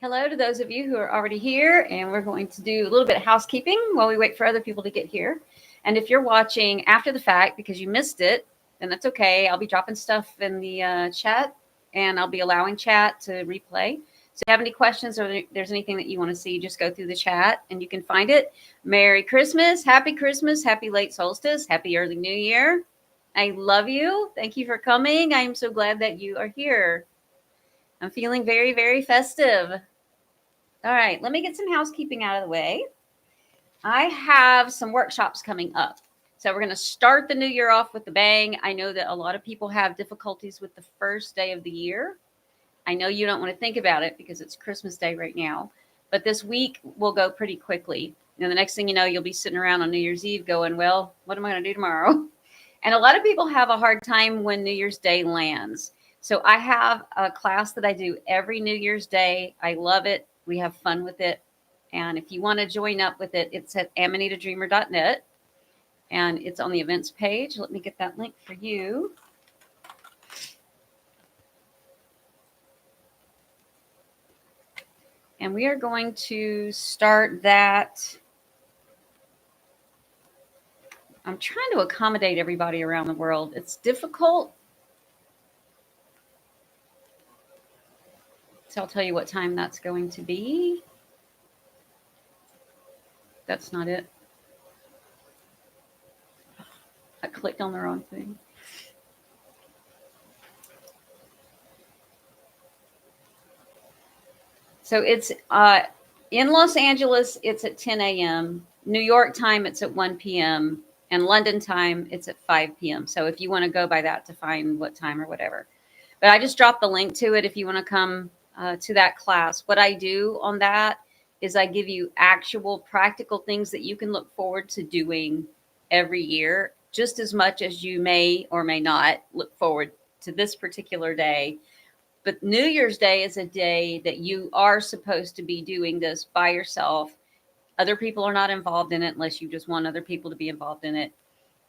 Hello to those of you who are already here, and we're going to do a little bit of housekeeping while we wait for other people to get here. And if you're watching after the fact because you missed it, then that's okay. I'll be dropping stuff in the chat, and I'll be allowing chat to replay. So if you have any questions or there's anything that you want to see, just go through the chat and you can find it. Merry Christmas, happy late solstice, happy early new year. I love you. Thank you for coming. I am so glad that you are here. I'm feeling very, very festive. All right, let me get some housekeeping out of the way. I have some workshops coming up. So we're going to start the new year off with a bang. I know that a lot of people have difficulties with the first day of the year. I know you don't want to think about it because it's Christmas Day right now, but this week will go pretty quickly. And the next thing you know, you'll be sitting around on New Year's Eve going, well, what am I going to do tomorrow? And a lot of people have a hard time when New Year's Day lands. So I have a class that I do every New Year's Day. I love it. We have fun with it. And if you want to join up with it, it's at amanitadreamer.net. And it's on the events page. Let me get that link for you. And we are going to start that. I'm trying to accommodate everybody around the world. It's difficult. So I'll tell you what time that's going to be. That's not it. I clicked on the wrong thing. So it's in Los Angeles, it's at 10 a.m. New York time, it's at 1 p.m. And London time, it's at 5 p.m. So if you want to go by that to find what time or whatever. But I just dropped the link to it if you want to come to that class. What I do on that is I give you actual practical things that you can look forward to doing every year, just as much as you may or may not look forward to this particular day. But New Year's Day is a day that you are supposed to be doing this by yourself. Other people are not involved in it unless you just want other people to be involved in it.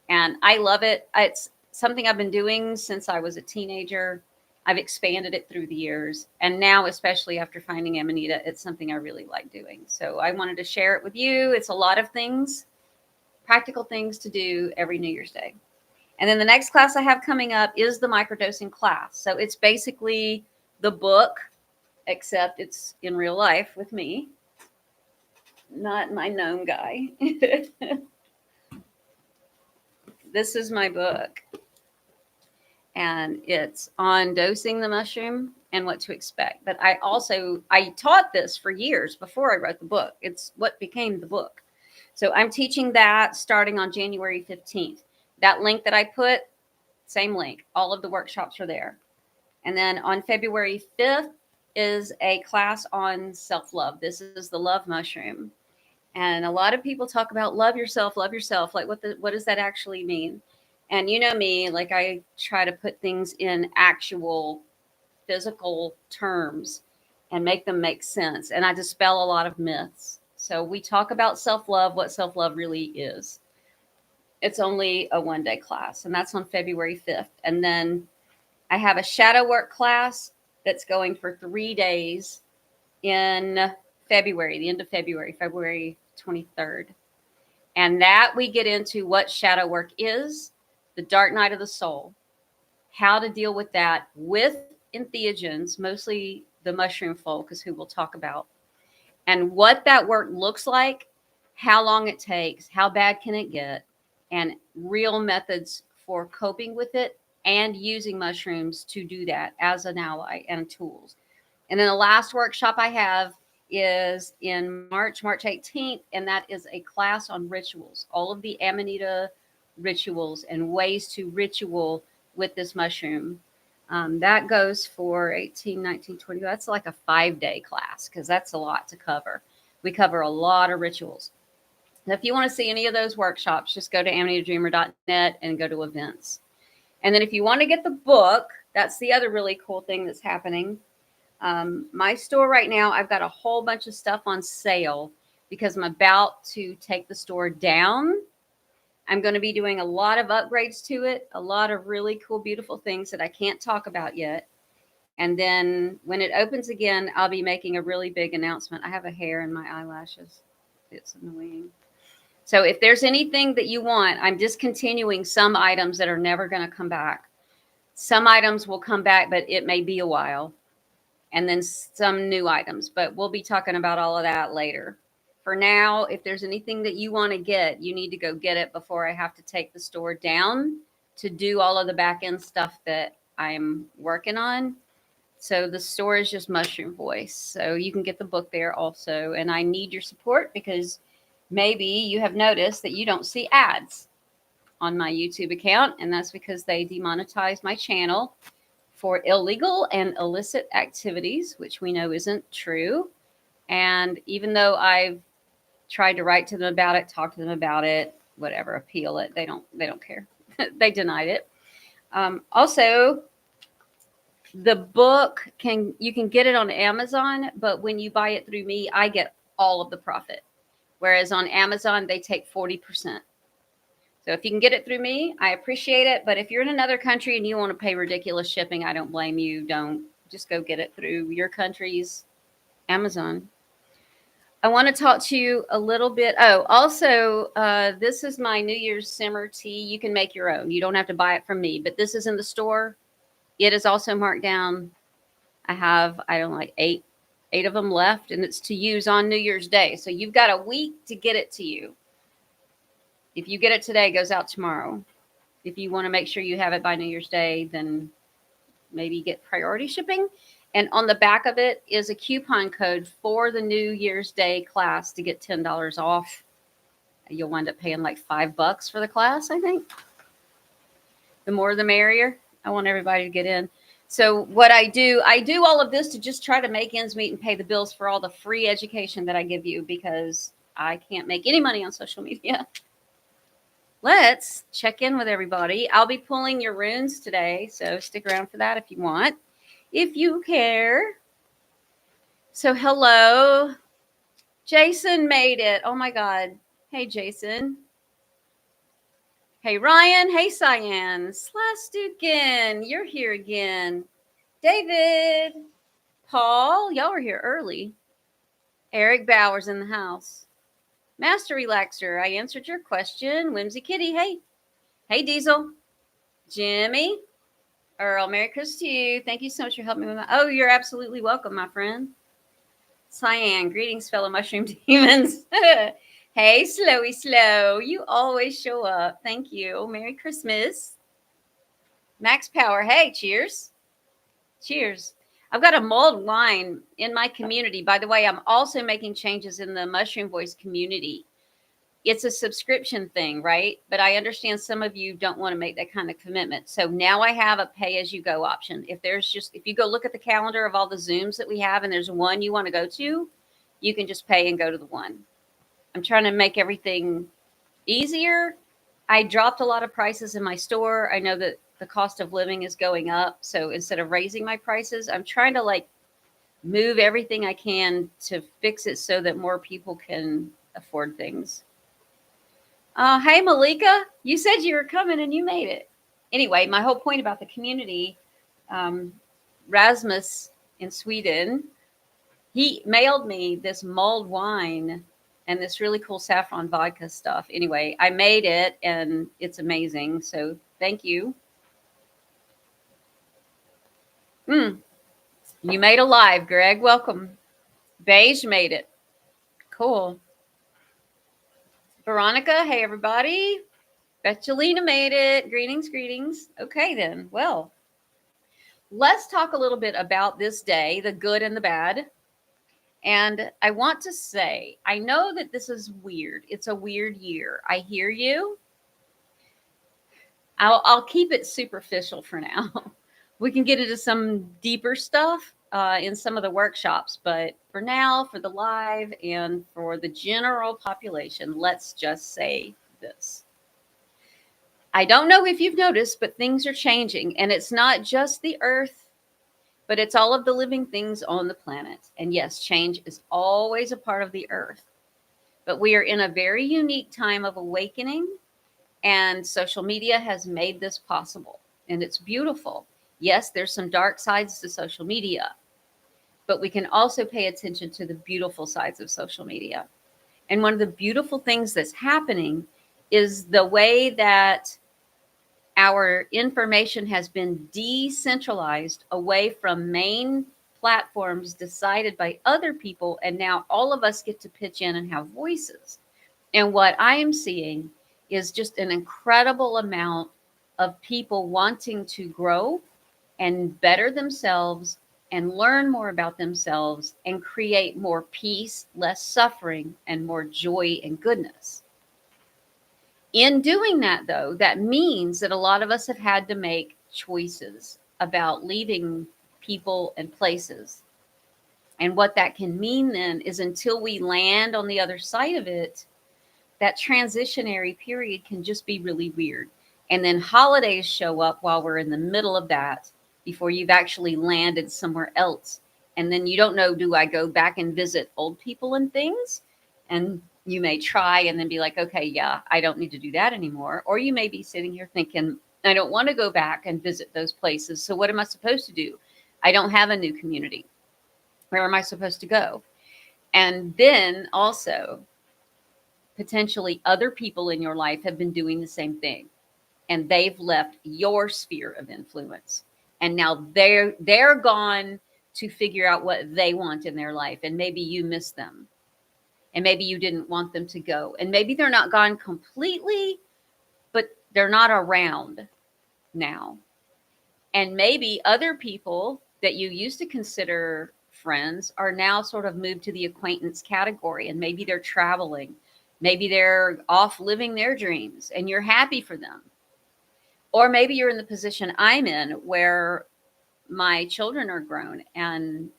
And I love it. It's something I've been doing since I was a teenager. I've expanded it through the years. And now, especially after finding Amanita, it's something I really like doing. So I wanted to share it with you. It's a lot of things, practical things to do every New Year's Day. And then the next class I have coming up is the microdosing class. So it's basically the book, except it's in real life with me, not my gnome guy. This is my book. And it's on dosing the mushroom and what to expect. But I taught this for years before I wrote the book. It's what became the book. So I'm teaching that starting on January 15th. That link that I put, same link. All of the workshops are there. And then on February 5th is a class on self-love. This is the love mushroom. And a lot of people talk about love yourself. Like what does that actually mean? And you know me, like I try to put things in actual physical terms and make them make sense. And I dispel a lot of myths. So we talk about self-love, what self-love really is. It's only a one-day class, and that's on February 5th. And then I have a shadow work class that's going for 3 days in February, the end of February, February 23rd. And that we get into what shadow work is, the dark night of the soul, how to deal with that with entheogens, mostly the mushroom folk is who we'll talk about, and what that work looks like, how long it takes, how bad can it get, and real methods for coping with it and using mushrooms to do that as an ally and tools. And then the last workshop I have is in March 18th, and that is a class on rituals, all of the Amanita rituals and ways to ritual with this mushroom. That goes for 18, 19, 20. That's like a 5-day class because that's a lot to cover. We cover a lot of rituals. Now, if you want to see any of those workshops, just go to amanitadreamer.net and go to events. And then if you want to get the book, that's the other really cool thing that's happening. My store right now, I've got a whole bunch of stuff on sale because I'm about to take the store down. I'm going to be doing a lot of upgrades to it, a lot of really cool, beautiful things that I can't talk about yet. And then when it opens again, I'll be making a really big announcement. I have a hair in my eyelashes. It's annoying. So if there's anything that you want, I'm discontinuing some items that are never going to come back. Some items will come back, but it may be a while. And then some new items, but we'll be talking about all of that later. For now, if there's anything that you want to get, you need to go get it before I have to take the store down to do all of the back end stuff that I'm working on. So the store is just Mushroom Voice. So you can get the book there also. And I need your support because maybe you have noticed that you don't see ads on my YouTube account. And that's because they demonetized my channel for illegal and illicit activities, which we know isn't true. And even though I've tried to write to them about it, talk to them about it, whatever, appeal it, they don't care. They denied it. Also, the book you can get it on Amazon, but when you buy it through me, I get all of the profit. Whereas on Amazon, they take 40%. So if you can get it through me, I appreciate it. But if you're in another country and you want to pay ridiculous shipping, I don't blame you. Don't. Just go get it through your country's Amazon. I want to talk to you a little bit. Oh, also, this is my New Year's simmer tea. You can make your own. You don't have to buy it from me. But this is in the store. It is also marked down. I have, I don't know, like eight of them left. And it's to use on New Year's Day. So you've got a week to get it to you. If you get it today, it goes out tomorrow. If you want to make sure you have it by New Year's Day, then maybe get priority shipping. And on the back of it is a coupon code for the New Year's Day class to get $10 off. You'll wind up paying like $5 for the class, I think. The more the merrier. I want everybody to get in. So what I do all of this to just try to make ends meet and pay the bills for all the free education that I give you because I can't make any money on social media. Let's check in with everybody. I'll be pulling your runes today, so stick around for that if you want, if you care. So hello. Jason made it. Oh my God. Hey, Jason. Hey, Ryan. Hey, Cyan. Slastukin. You're here again. David. Paul. Y'all were here early. Eric Bowers in the house. Master Relaxer. I answered your question. Whimsy Kitty. Hey. Hey, Diesel. Jimmy. Earl. Merry Christmas to you. Thank you so much for helping me with my... Oh, you're absolutely welcome, my friend. Cyan. Greetings, fellow mushroom demons. Hey, Slowy Slow. You always show up. Thank you. Merry Christmas. Max Power. Hey, cheers. Cheers. I've got a mulled wine in my community. By the way, I'm also making changes in the Mushroom Voice community. It's a subscription thing, right? But I understand some of you don't want to make that kind of commitment. So now I have a pay-as-you-go option. If you go look at the calendar of all the Zooms that we have and there's one you want to go to, you can just pay and go to the one. I'm trying to make everything easier. I dropped a lot of prices in my store. I know that the cost of living is going up. So instead of raising my prices, I'm trying to move everything I can to fix it so that more people can afford things. Hey, Malika, you said you were coming and you made it. Anyway, my whole point about the community, Rasmus in Sweden, he mailed me this mulled wine and this really cool saffron vodka stuff. Anyway, I made it and it's amazing. So thank you. You made a live, Greg. Welcome. Beige made it. Cool. Veronica, hey, everybody. Betchelina made it. Greetings, greetings. Okay, then. Well, let's talk a little bit about this day, the good and the bad. And I want to say, I know that this is weird. It's a weird year. I hear you. I'll keep it superficial for now. We can get into some deeper stuff in some of the workshops. But for now, for the live and for the general population, let's just say this. I don't know if you've noticed, but things are changing. And it's not just the earth, but it's all of the living things on the planet. And yes, change is always a part of the earth. But we are in a very unique time of awakening. And social media has made this possible. And it's beautiful. Yes, there's some dark sides to social media, but we can also pay attention to the beautiful sides of social media. And one of the beautiful things that's happening is the way that our information has been decentralized away from main platforms decided by other people. And now all of us get to pitch in and have voices. And what I am seeing is just an incredible amount of people wanting to grow and better themselves and learn more about themselves and create more peace, less suffering, and more joy and goodness. In doing that, though, that means that a lot of us have had to make choices about leaving people and places. And what that can mean then is until we land on the other side of it, that transitionary period can just be really weird. And then holidays show up while we're in the middle of that before you've actually landed somewhere else. And then you don't know, do I go back and visit old people and things? And you may try and then be like, okay, yeah, I don't need to do that anymore. Or you may be sitting here thinking, I don't want to go back and visit those places. So what am I supposed to do? I don't have a new community. Where am I supposed to go? And then also, potentially other people in your life have been doing the same thing, and they've left your sphere of influence, and now they're gone to figure out what they want in their life, and maybe you miss them, and maybe you didn't want them to go, and maybe they're not gone completely, but they're not around now. And maybe other people that you used to consider friends are now sort of moved to the acquaintance category, and maybe they're traveling. Maybe they're off living their dreams and you're happy for them. Or maybe you're in the position I'm in where my children are grown and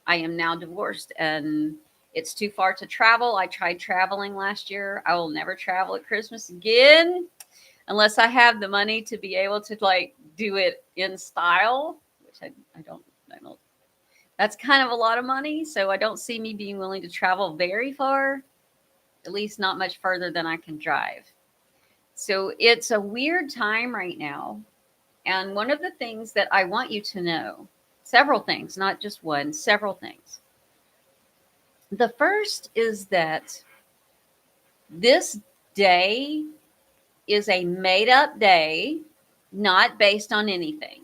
I am now divorced and it's too far to travel. I tried traveling last year. I will never travel at Christmas again unless I have the money to be able to like do it in style, which I don't, that's kind of a lot of money. So I don't see me being willing to travel very far, at least not much further than I can drive. So it's a weird time right now. And one of the things that I want you to know, several things, not just one, several things. The first is that this day is a made up day, not based on anything.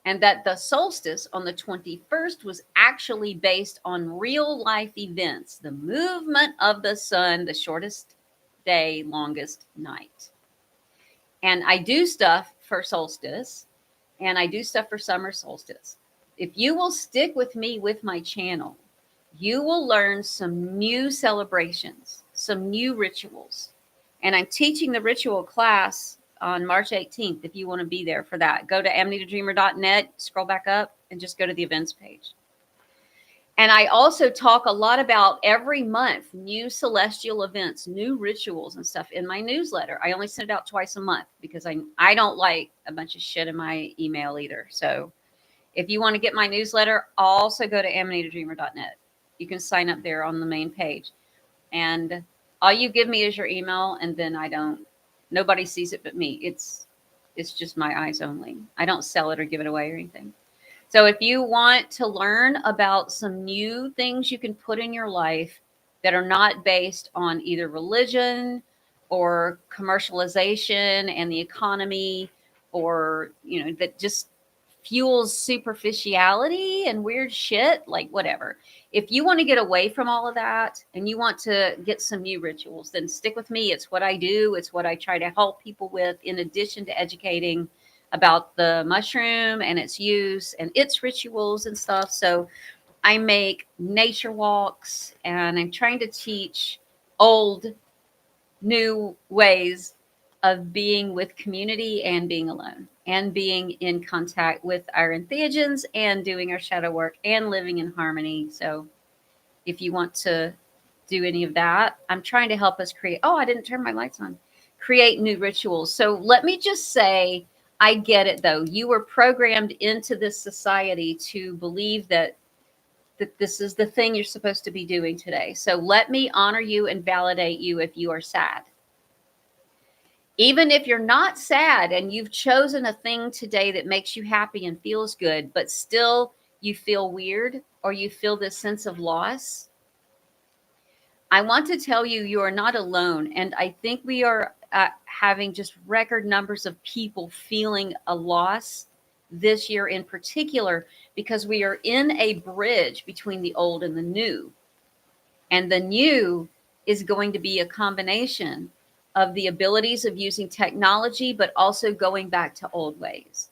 And that the solstice on the 21st was actually based on real life events, the movement of the sun, the shortest day, longest night. And I do stuff for solstice and I do stuff for summer solstice. If you will stick with me with my channel, you will learn some new celebrations, some new rituals. And I'm teaching the ritual class on March 18th. If you want to be there for that, go to amanitadreamer.net, scroll back up and just go to the events page. And I also talk a lot about every month, new celestial events, new rituals and stuff in my newsletter. I only send it out twice a month because I don't like a bunch of shit in my email either. So if you want to get my newsletter, also go to amanitadreamer.net. You can sign up there on the main page. And all you give me is your email, and then nobody sees it but me. It's just my eyes only. I don't sell it or give it away or anything. So if you want to learn about some new things you can put in your life that are not based on either religion or commercialization and the economy, or, that just fuels superficiality and weird shit, like whatever. If you want to get away from all of that and you want to get some new rituals, then stick with me. It's what I do. It's what I try to help people with, in addition to educating about the mushroom and its use and its rituals and stuff. So I make nature walks and I'm trying to teach old, new ways of being with community and being alone and being in contact with our entheogens and doing our shadow work and living in harmony. So if you want to do any of that, I'm trying to help us create. Oh, I didn't turn my lights on. Create new rituals. So let me just say, I get it though. You were programmed into this society to believe that this is the thing you're supposed to be doing today. So let me honor you and validate you if you are sad. Even if you're not sad and you've chosen a thing today that makes you happy and feels good, but still you feel weird or you feel this sense of loss, I want to tell you, you are not alone. And I think we are having just record numbers of people feeling a loss this year in particular, because we are in a bridge between the old and the new. And the new is going to be a combination of the abilities of using technology, but also going back to old ways.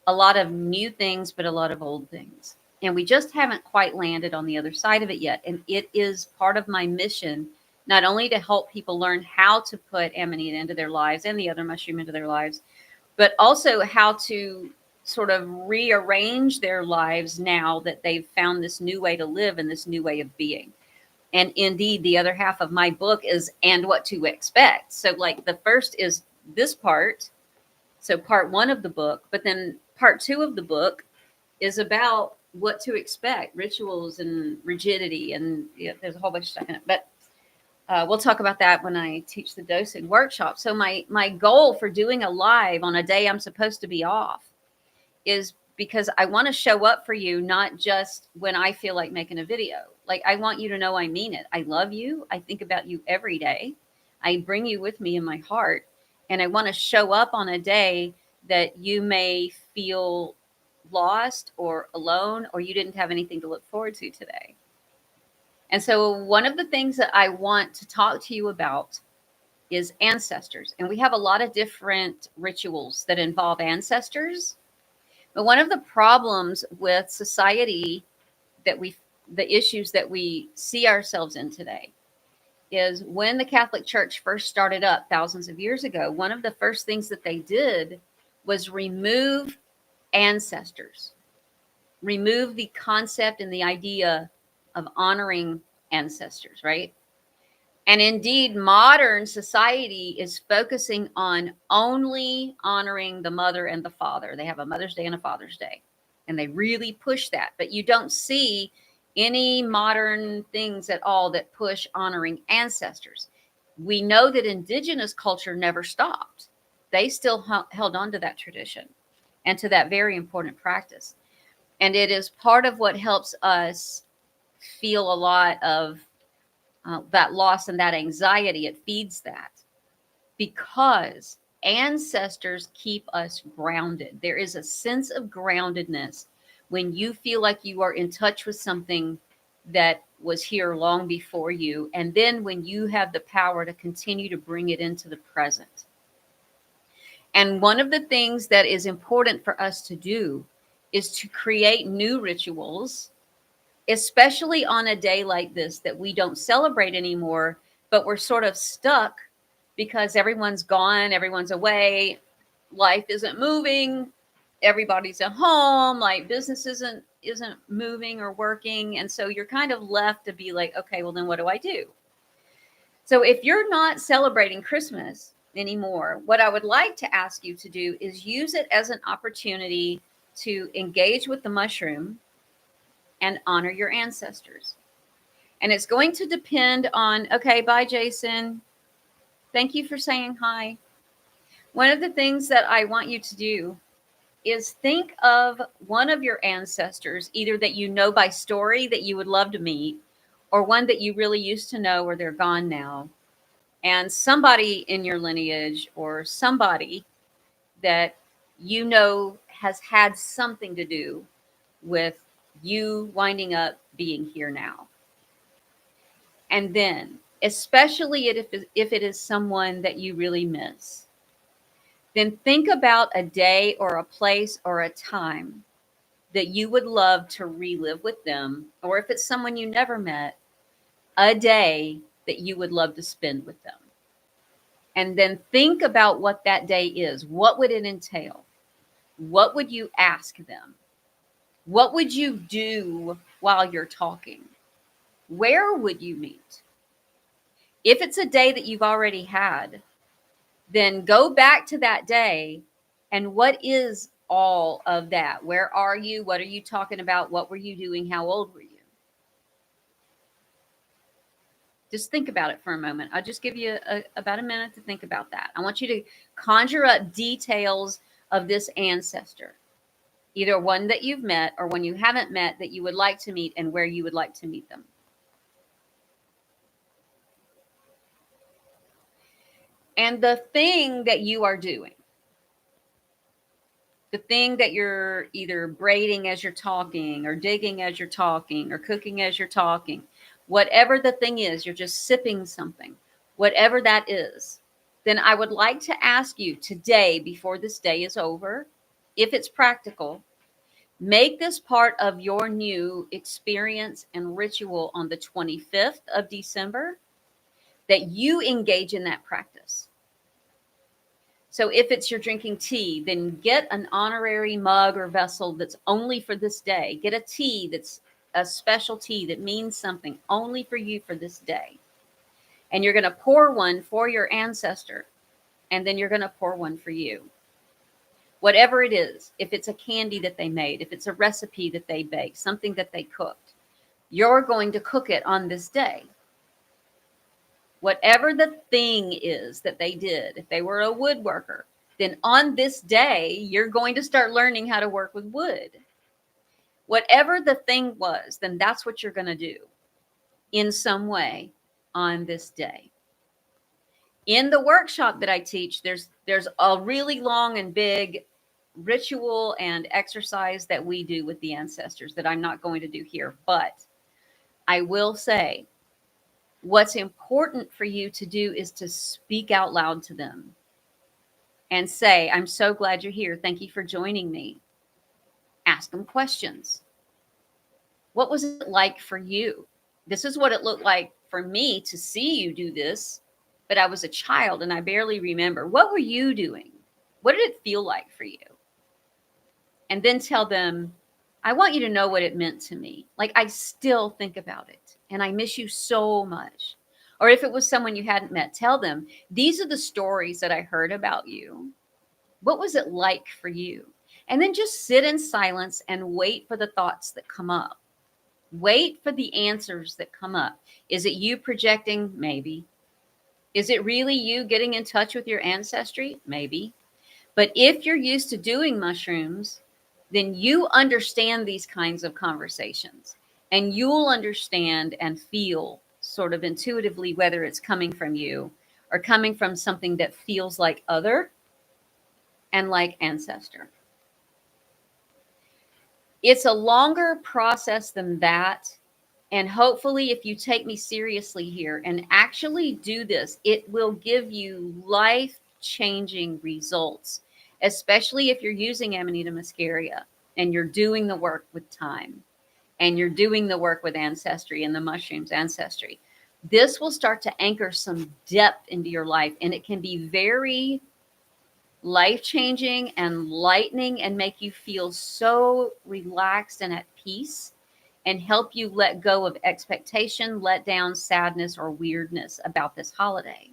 A lot of new things, but a lot of old things. And we just haven't quite landed on the other side of it yet. And it is part of my mission, not only to help people learn how to put Amanita into their lives and the other mushroom into their lives, but also how to sort of rearrange their lives now that they've found this new way to live and this new way of being. And indeed, the other half of my book is and what to expect. So, like, the first is this part. So, part one of the book, but then part two of the book is about what to expect, rituals and rigidity. And there's a whole bunch of stuff in it. But we'll talk about that when I teach the dosing workshop. So, my goal for doing a live on a day I'm supposed to be off is because I want to show up for you, not just when I feel like making a video. Like, I want you to know I mean it. I love you. I think about you every day. I bring you with me in my heart. And I want to show up on a day that you may feel lost or alone, or you didn't have anything to look forward to today. And so one of the things that I want to talk to you about is ancestors. And we have a lot of different rituals that involve ancestors. But one of the problems with society the issues that we see ourselves in today is when the Catholic Church first started up thousands of years ago, one of the first things that they did was remove ancestors, remove the concept and the idea of honoring ancestors, right? And indeed, modern society is focusing on only honoring the mother and the father. They have a Mother's Day and a Father's Day, and they really push that. But you don't see any modern things at all that push honoring ancestors. We know that indigenous culture never stopped. They still held on to that tradition and to that very important practice. And it is part of what helps us feel a lot of that loss and that anxiety. It feeds that because ancestors keep us grounded. There is a sense of groundedness when you feel like you are in touch with something that was here long before you, and then when you have the power to continue to bring it into the present. And one of the things that is important for us to do is to create new rituals, especially on a day like this that we don't celebrate anymore, but we're sort of stuck because everyone's gone, everyone's away, life isn't moving, everybody's at home, like business isn't moving or working, and so you're kind of left to be like, okay, well then what do I do? So if you're not celebrating Christmas anymore, what I would like to ask you to do is use it as an opportunity to engage with the mushroom and honor your ancestors. And it's going to depend on, okay, bye, Jason. Thank you for saying hi. One of the things that I want you to do is think of one of your ancestors, either that you know by story that you would love to meet, or one that you really used to know or they're gone now, and somebody in your lineage or somebody that you know has had something to do with you winding up being here now. And then, especially if it is someone that you really miss, then think about a day or a place or a time that you would love to relive with them. Or if it's someone you never met, a day that you would love to spend with them. And then think about what that day is. What would it entail? What would you ask them? What would you do while you're talking? Where would you meet? If it's a day that you've already had, then go back to that day. And what is all of that? Where are you? What are you talking about? What were you doing? How old were you? Just think about it for a moment. I'll just give you about a minute to think about that. I want you to conjure up details of this ancestor, either one that you've met or one you haven't met that you would like to meet and where you would like to meet them. And the thing that you are doing, the thing that you're either braiding as you're talking or digging as you're talking or cooking as you're talking, whatever the thing is, you're just sipping something, whatever that is, then I would like to ask you today, before this day is over, if it's practical, make this part of your new experience and ritual on the 25th of December, that you engage in that practice. So if it's you're drinking tea, then get an honorary mug or vessel that's only for this day. Get a tea that's a special tea that means something only for you for this day. And you're going to pour one for your ancestor, and then you're going to pour one for you. Whatever it is, if it's a candy that they made, if it's a recipe that they baked, something that they cooked, you're going to cook it on this day. Whatever the thing is that they did, if they were a woodworker, then on this day, you're going to start learning how to work with wood. Whatever the thing was, then that's what you're going to do in some way on this day. In the workshop that I teach, there's a really long and big ritual and exercise that we do with the ancestors that I'm not going to do here. But I will say, what's important for you to do is to speak out loud to them and say, I'm so glad you're here. Thank you for joining me. Ask them questions. What was it like for you? This is what it looked like for me to see you do this, but I was a child and I barely remember. What were you doing? What did it feel like for you? And then tell them, I want you to know what it meant to me. Like, I still think about it and I miss you so much. Or if it was someone you hadn't met, tell them, these are the stories that I heard about you. What was it like for you? And then just sit in silence and wait for the thoughts that come up. Wait for the answers that come up. Is it you projecting? Maybe. Is it really you getting in touch with your ancestry? Maybe. But if you're used to doing mushrooms, then you understand these kinds of conversations and you'll understand and feel sort of intuitively whether it's coming from you or coming from something that feels like other and like ancestor. It's a longer process than that. And hopefully, if you take me seriously here and actually do this, it will give you life-changing results, especially if you're using Amanita muscaria and you're doing the work with time and you're doing the work with ancestry and the mushrooms ancestry. This will start to anchor some depth into your life, and it can be very life-changing and lightening and make you feel so relaxed and at peace and help you let go of expectation, let down, sadness, or weirdness about this holiday.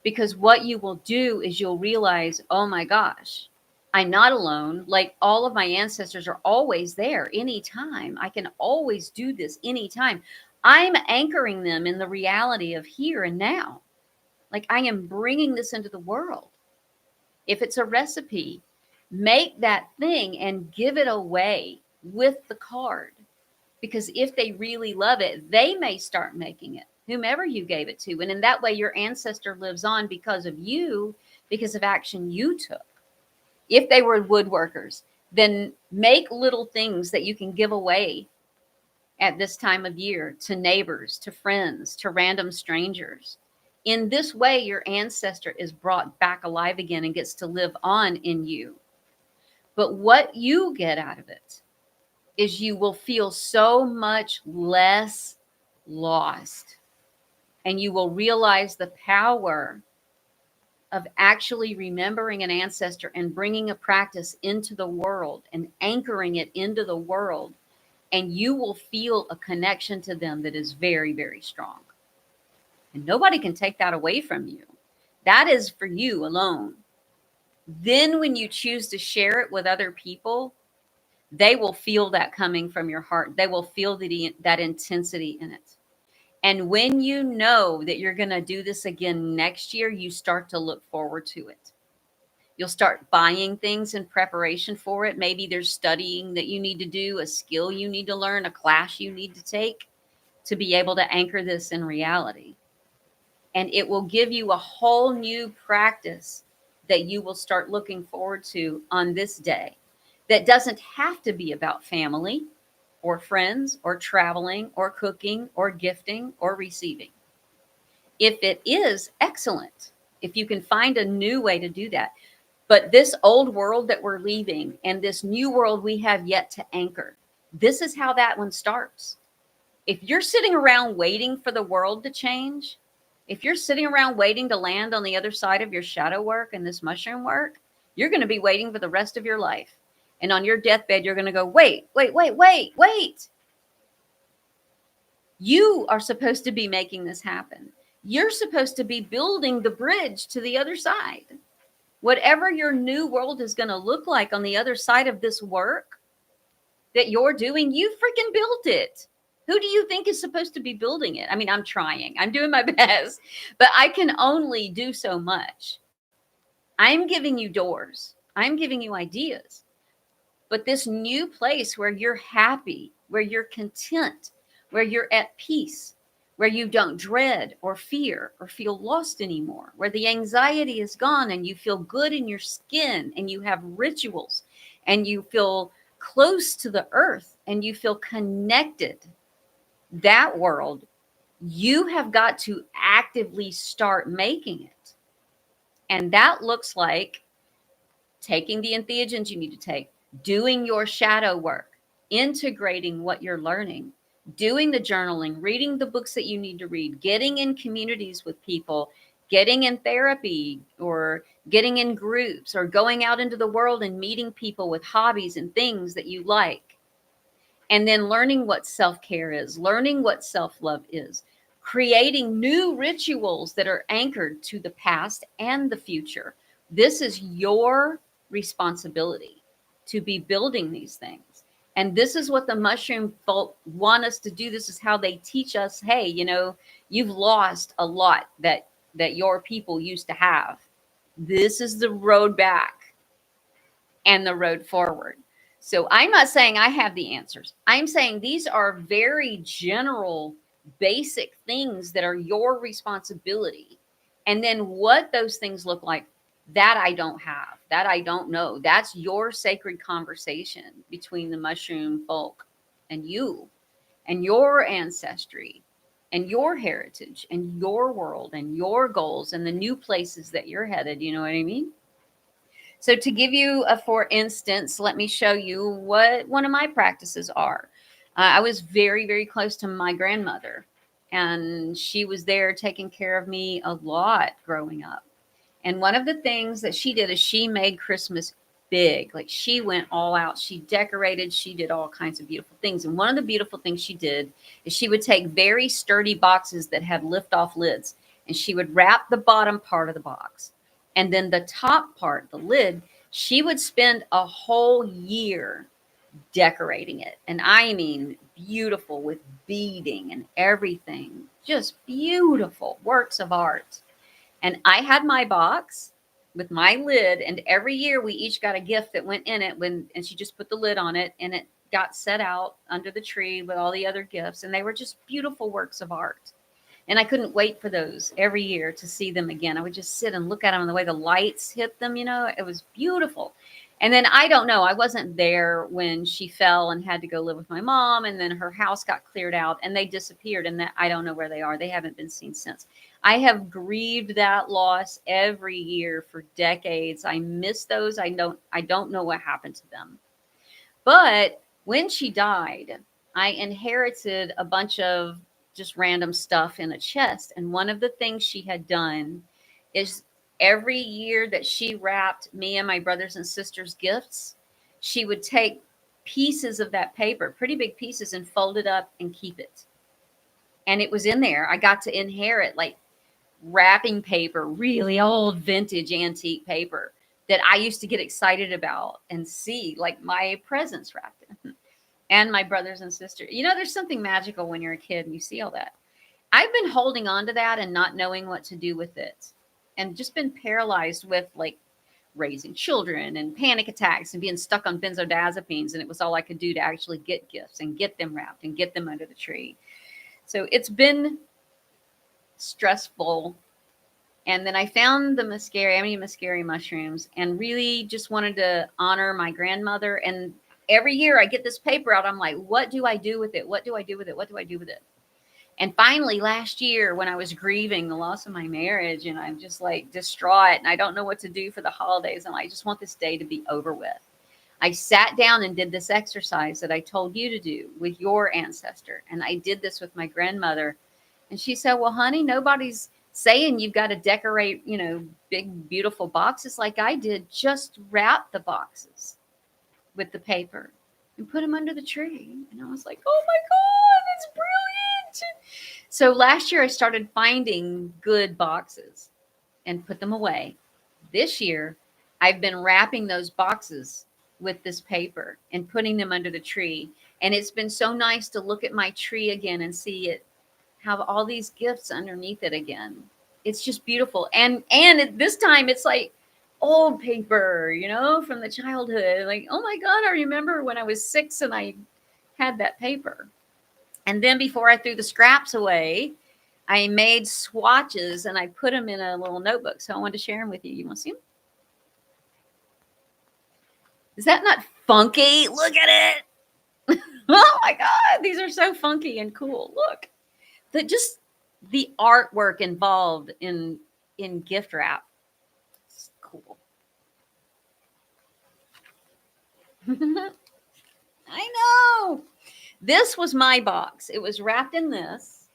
Because what you will do is you'll realize, oh my gosh, I'm not alone. Like, all of my ancestors are always there anytime. I can always do this anytime. I'm anchoring them in the reality of here and now. Like, I am bringing this into the world. If it's a recipe, make that thing and give it away with the card. Because if they really love it, they may start making it, whomever you gave it to. And in that way, your ancestor lives on because of you, because of action you took. If they were woodworkers, then make little things that you can give away at this time of year to neighbors, to friends, to random strangers. In this way, your ancestor is brought back alive again and gets to live on in you. But what you get out of it is you will feel so much less lost. And you will realize the power of actually remembering an ancestor and bringing a practice into the world and anchoring it into the world. And you will feel a connection to them that is very, very strong. And nobody can take that away from you. That is for you alone. Then when you choose to share it with other people, they will feel that coming from your heart. They will feel that intensity in it. And when you know that you're going to do this again next year, you start to look forward to it. You'll start buying things in preparation for it. Maybe there's studying that you need to do, a skill you need to learn, a class you need to take to be able to anchor this in reality. And it will give you a whole new practice that you will start looking forward to on this day that doesn't have to be about family or friends or traveling or cooking or gifting or receiving. If it is, excellent. If you can find a new way to do that. But this old world that we're leaving and this new world we have yet to anchor, this is how that one starts. If you're sitting around waiting for the world to change, if you're sitting around waiting to land on the other side of your shadow work and this mushroom work, you're going to be waiting for the rest of your life. And on your deathbed, you're going to go, wait. You are supposed to be making this happen. You're supposed to be building the bridge to the other side. Whatever your new world is going to look like on the other side of this work that you're doing, you freaking built it. Who do you think is supposed to be building it? I mean, I'm trying. I'm doing my best, but I can only do so much. I'm giving you doors. I'm giving you ideas. But this new place where you're happy, where you're content, where you're at peace, where you don't dread or fear or feel lost anymore, where the anxiety is gone and you feel good in your skin and you have rituals and you feel close to the earth and you feel connected, that world, you have got to actively start making it. And that looks like taking the entheogens you need to take, doing your shadow work, integrating what you're learning, doing the journaling, reading the books that you need to read, getting in communities with people, getting in therapy or getting in groups or going out into the world and meeting people with hobbies and things that you like. And then learning what self-care is, learning what self-love is, creating new rituals that are anchored to the past and the future. This is your responsibility to be building these things. And this is what the mushroom folk want us to do. This is how they teach us, hey, you know, you've lost a lot that your people used to have. This is the road back and the road forward. So I'm not saying I have the answers. I'm saying these are very general, basic things that are your responsibility. And then what those things look like, that I don't have, that I don't know. That's your sacred conversation between the mushroom folk and you and your ancestry and your heritage and your world and your goals and the new places that you're headed. You know what I mean? So to give you a for instance, let me show you what one of my practices are. I was very, very close to my grandmother, and she was there taking care of me a lot growing up. And one of the things that she did is she made Christmas big. Like she went all out. She decorated. She did all kinds of beautiful things. And one of the beautiful things she did is she would take very sturdy boxes that had lift-off lids, and she would wrap the bottom part of the box. And then the top part, the lid, she would spend a whole year decorating it. And I mean beautiful with beading and everything. Just beautiful works of art. And I had my box with my lid, and every year we each got a gift that went in it and she just put the lid on it, and it got set out under the tree with all the other gifts. And they were just beautiful works of art. And I couldn't wait for those every year to see them again. I would just sit and look at them and the way the lights hit them, you know, it was beautiful. And then I don't know, I wasn't there when she fell and had to go live with my mom, and then her house got cleared out and they disappeared, and that I don't know where they are. They haven't been seen since. I have grieved that loss every year for decades. I miss those. I don't know what happened to them. But when she died, I inherited a bunch of just random stuff in a chest. And one of the things she had done is every year that she wrapped me and my brothers and sisters gifts, she would take pieces of that paper, pretty big pieces, and fold it up and keep it. And it was in there. I got to inherit like wrapping paper, really old vintage antique paper that I used to get excited about and see like my presents wrapped in. And my brothers and sisters. You know, there's something magical when you're a kid and you see all that. I've been holding on to that and not knowing what to do with it, and just been paralyzed with like raising children and panic attacks and being stuck on benzodiazepines. And it was all I could do to actually get gifts and get them wrapped and get them under the tree. So it's been stressful. And then I found the muscari mushrooms, and really just wanted to honor my grandmother. And every year I get this paper out. I'm like, what do I do with it? What do I do with it? What do I do with it? And finally, last year, when I was grieving the loss of my marriage, and I'm just like distraught, and I don't know what to do for the holidays, and I just want this day to be over with, I sat down and did this exercise that I told you to do with your ancestor. And I did this with my grandmother. And she said, well, honey, nobody's saying you've got to decorate, big, beautiful boxes like I did. Just wrap the boxes with the paper and put them under the tree. And I was like, oh my God, that's brilliant. So last year I started finding good boxes and put them away. This year I've been wrapping those boxes with this paper and putting them under the tree. And it's been so nice to look at my tree again and see it have all these gifts underneath it again. It's just beautiful. And this time it's like old paper, from the childhood. Like, oh my God, I remember when I was 6 and I had that paper. And then before I threw the scraps away, I made swatches and I put them in a little notebook. So I wanted to share them with you. You want to see them? Is that not funky? Look at it. Oh my God, these are so funky and cool. Look, the artwork involved in gift wrap. It's cool. I know. This was my box. It was wrapped in this.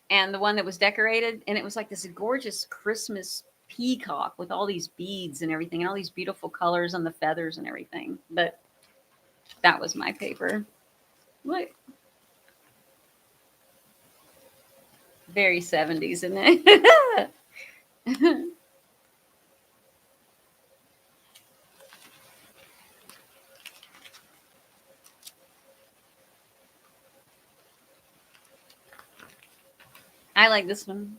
And the one that was decorated, and it was like this gorgeous Christmas peacock with all these beads and everything, and all these beautiful colors on the feathers and everything. But that was my paper. Look. Very 70s, isn't it? I like this one.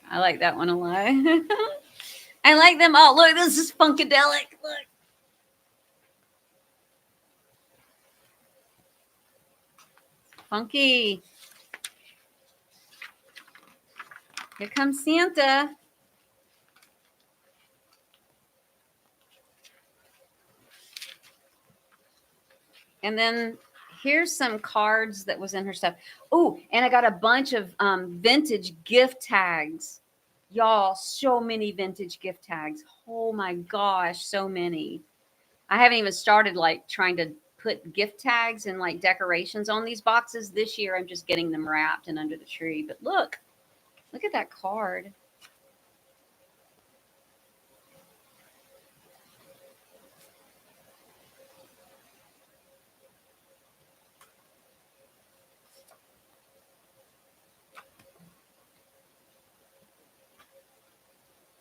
I like that one a lot. I like them all. Look, this is funkadelic. Look. Funky. Here comes Santa. And then here's some cards that was in her stuff. Oh, and I got a bunch of vintage gift tags. Y'all, so many vintage gift tags. Oh my gosh, so many. I haven't even started like trying to put gift tags and like decorations on these boxes this year. I'm just getting them wrapped and under the tree. But look at that card.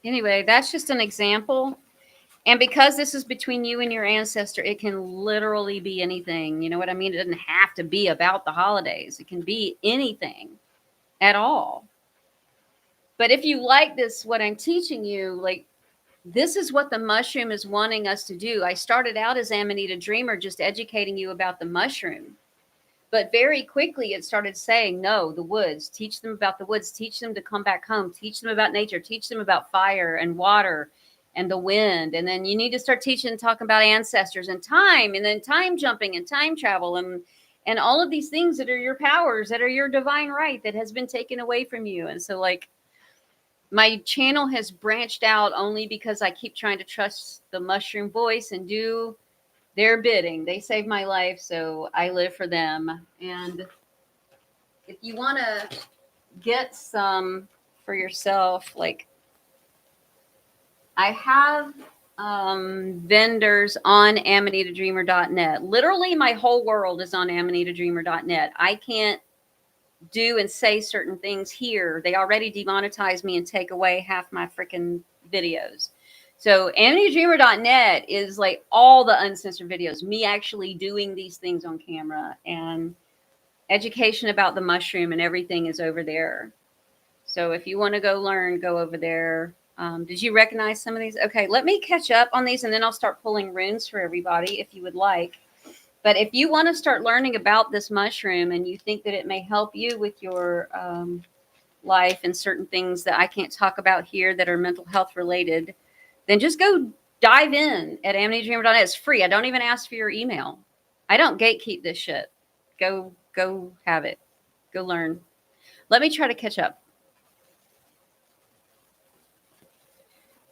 Anyway, that's just an example. And because this is between you and your ancestor, it can literally be anything. You know what I mean? It doesn't have to be about the holidays. It can be anything at all. But if you like this, what I'm teaching you, like, this is what the mushroom is wanting us to do. I started out as Amanita Dreamer, just educating you about the mushroom. But very quickly it started saying, no, the woods, teach them about the woods, teach them to come back home, teach them about nature, teach them about fire and water and the wind. And then you need to start teaching and talking about ancestors and time, and then time jumping and time travel and all of these things that are your powers, that are your divine right that has been taken away from you. And so like my channel has branched out only because I keep trying to trust the mushroom voice and do their bidding. They saved my life, so I live for them. And if you want to get some for yourself, like I have vendors on amanitadreamer.net. Literally, my whole world is on amanitadreamer.net. I can't do and say certain things here. They already demonetize me and take away half my freaking videos. So amanitadreamer.net is like all the uncensored videos, me actually doing these things on camera, and education about the mushroom and everything is over there. So if you want to go learn, go over there. Did you recognize some of these? Okay, let me catch up on these and then I'll start pulling runes for everybody if you would like. But if you want to start learning about this mushroom and you think that it may help you with your life and certain things that I can't talk about here that are mental health related, then just go dive in at amanitadreamer.net. It's free. I don't even ask for your email. I don't gatekeep this shit. Go have it. Go learn. Let me try to catch up.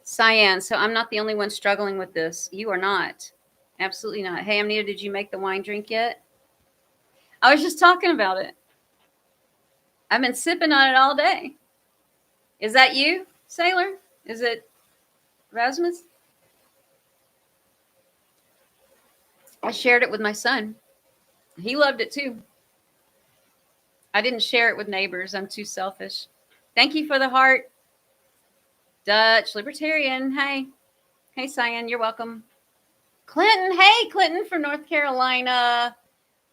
Cyan, so I'm not the only one struggling with this. You are not. Absolutely not. Hey, Amanita, did you make the wine drink yet? I was just talking about it. I've been sipping on it all day. Is that you, Sailor? Is it Rasmus? I shared it with my son. He loved it too. I didn't share it with neighbors. I'm too selfish. Thank you for the heart. Dutch Libertarian. Hey. Hey, Cyan. You're welcome. Clinton. Hey, Clinton from North Carolina.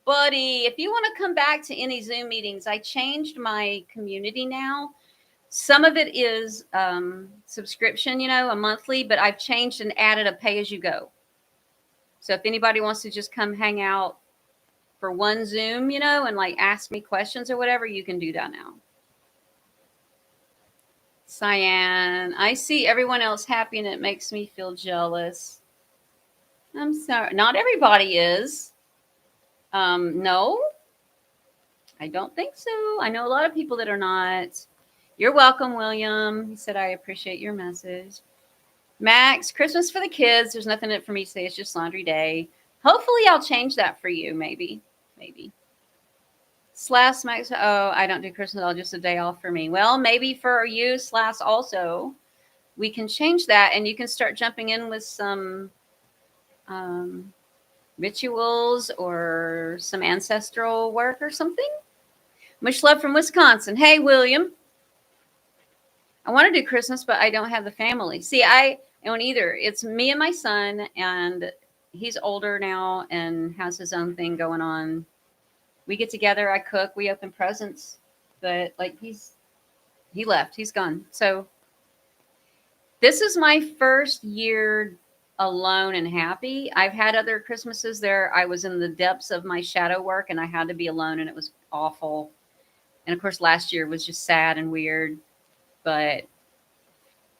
Buddy, if you want to come back to any Zoom meetings, I changed my community now. Some of it is subscription, a monthly, but I've changed and added a pay-as-you-go. So if anybody wants to just come hang out for one Zoom, and like ask me questions or whatever, you can do that now. Cyan, I see everyone else happy and it makes me feel jealous. I'm sorry. Not everybody is. No, I don't think so. I know a lot of people that are not. You're welcome, William. He said, I appreciate your message. Max, Christmas for the kids. There's nothing in it for me to say. It's just laundry day. Hopefully I'll change that for you. Maybe. Slash Max. Oh, I don't do Christmas at all. Just a day off for me. Well, maybe for you, Slash, also, we can change that and you can start jumping in with some rituals or some ancestral work or something. Much love from Wisconsin. Hey, William. I want to do Christmas, but I don't have the family. See, I don't either. It's me and my son, and he's older now and has his own thing going on. We get together, I cook, we open presents, but like he left, he's gone. So this is my first year alone and happy. I've had other Christmases there. I was in the depths of my shadow work and I had to be alone and it was awful. And of course, last year was just sad and weird. But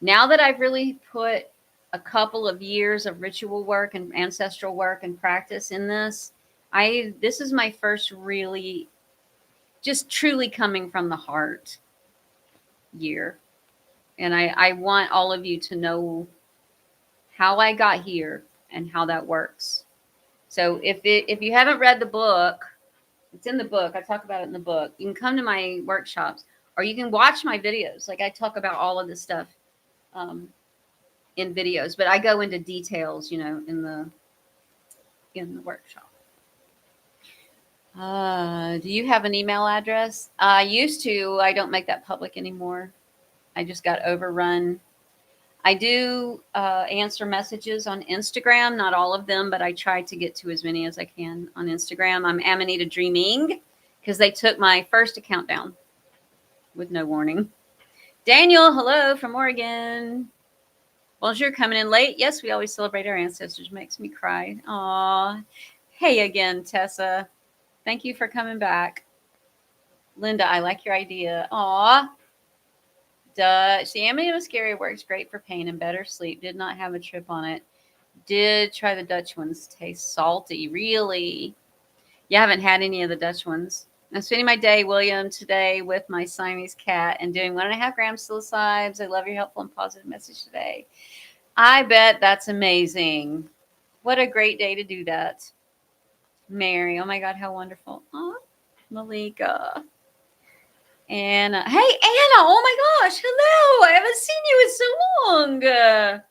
now that I've really put a couple of years of ritual work and ancestral work and practice in this, this is my first really just truly coming from the heart year. And I want all of you to know how I got here and how that works. So if you haven't read the book, it's in the book. I talk about it in the book. You can come to my workshops or you can watch my videos. Like I talk about all of this stuff in videos, but I go into details, in the workshop. Do you have an email address? I used to. I don't make that public anymore. I just got overrun. I do answer messages on Instagram, not all of them, but I try to get to as many as I can on Instagram. I'm Amanita Dreaming because they took my first account down with no warning. Daniel, hello from Oregon. Bonjour, coming in late. Yes, we always celebrate our ancestors. Makes me cry. Aw. Hey again, Tessa. Thank you for coming back. Linda, I like your idea. Aw. Dutch. The Amanita Mascara works great for pain and better sleep. Did not have a trip on it. Did try the Dutch ones. Taste salty. Really? You haven't had any of the Dutch ones. I'm spending my day, William, today with my Siamese cat and doing 1.5 grams psilocybes. I love your helpful and positive message today. I bet that's amazing. What a great day to do that. Mary, oh my God, how wonderful. Oh, Malika. Anna. Hey, Anna. Oh my gosh. Hello. I haven't seen you in so long.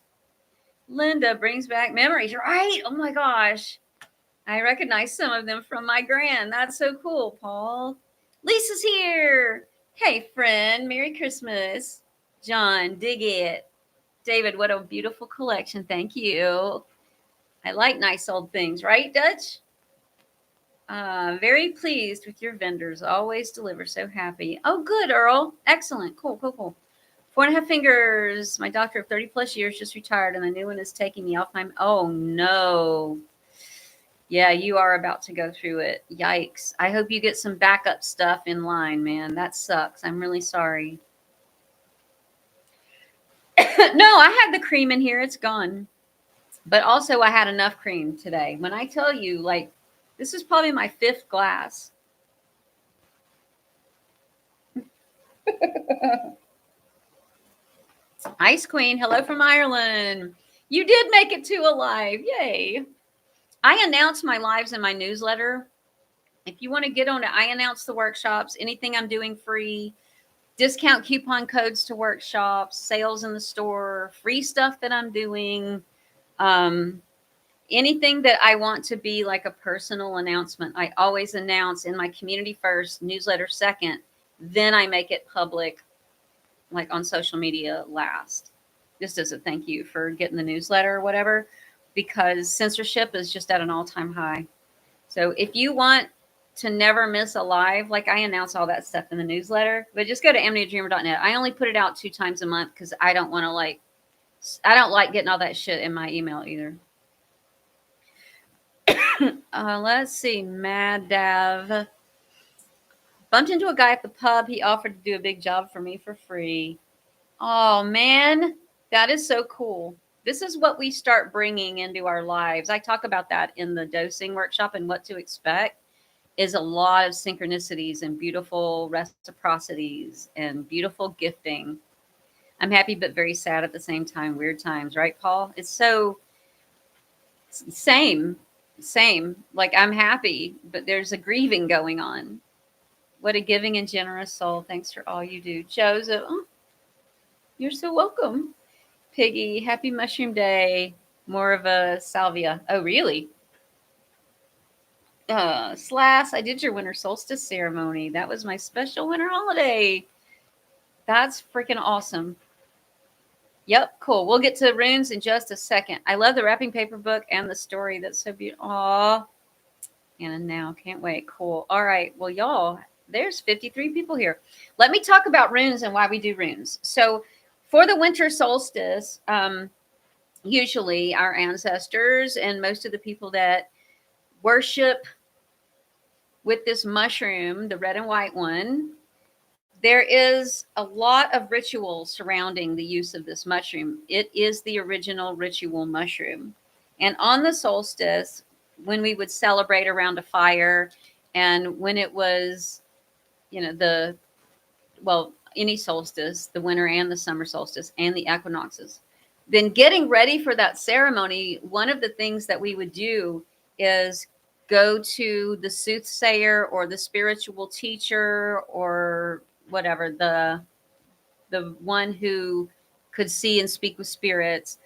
Linda brings back memories, right? Oh my gosh. I recognize some of them from my grand. That's so cool, Paul. Lisa's here. Hey, friend. Merry Christmas. John, dig it. David, what a beautiful collection. Thank you. I like nice old things, right, Dutch? Very pleased with your vendors. Always deliver. So happy. Oh, good, Earl. Excellent. Cool, cool, cool. 4.5 fingers. My doctor of 30 plus years just retired, and the new one is taking me off my. Oh, no. Yeah, you are about to go through it. Yikes. I hope you get some backup stuff in line, man. That sucks. I'm really sorry. No, I had the cream in here. It's gone. But also, I had enough cream today. When I tell you, like, this is probably my 5th glass. Ice Queen, hello from Ireland. You did make it to a live. Yay. I announce my lives in my newsletter. If you want to get on it, I announce the workshops, anything I'm doing free, discount coupon codes to workshops, sales in the store, free stuff that I'm doing. Anything that I want to be like a personal announcement, I always announce in my community first, newsletter second, then I make it public, like on social media last. Just as a thank you for getting the newsletter or whatever, because censorship is just at an all-time high. So if you want to never miss a live, like I announce all that stuff in the newsletter, but just go to amanitadreamer.net. I only put it out 2 times a month because I don't want to I don't like getting all that shit in my email either. Let's see. Mad Dav. Bumped into a guy at the pub. He offered to do a big job for me for free. Oh, man. That is so cool. This is what we start bringing into our lives. I talk about that in the dosing workshop and what to expect is a lot of synchronicities and beautiful reciprocities and beautiful gifting. I'm happy but very sad at the same time. Weird times, right, Paul? It's so same. Like I'm happy, but there's a grieving going on. What a giving and generous soul. Thanks for all you do. Joseph, oh, you're so welcome. Piggy, happy mushroom day. More of a salvia. Oh, really? Slash, I did your winter solstice ceremony. That was my special winter holiday. That's freaking awesome. Yep, cool. We'll get to runes in just a second. I love the wrapping paper book and the story. That's so beautiful. Aw. And now, can't wait. Cool. All right. Well, y'all, there's 53 people here. Let me talk about runes and why we do runes. So for the winter solstice, usually our ancestors and most of the people that worship with this mushroom, the red and white one, there is a lot of ritual surrounding the use of this mushroom. It is the original ritual mushroom. And on the solstice, when we would celebrate around a fire, and when it was, any solstice, the winter and the summer solstice and the equinoxes, then getting ready for that ceremony, one of the things that we would do is go to the soothsayer or the spiritual teacher or whatever, the one who could see and speak with spirits,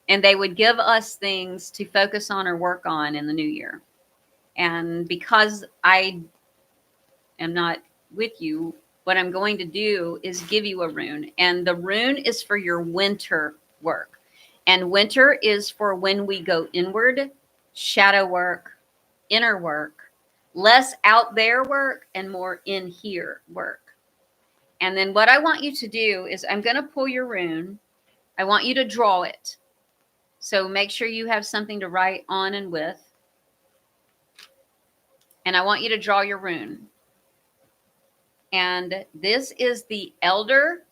and they would give us things to focus on or work on in the new year. And because I am not with you, what I'm going to do is give you a rune, and the rune is for your winter work. And winter is for when we go inward, shadow work, inner work, less out there work and more in here work. And then what I want you to do is I'm going to pull your rune. I want you to draw it. So make sure you have something to write on and with. And I want you to draw your rune. And this is the Elder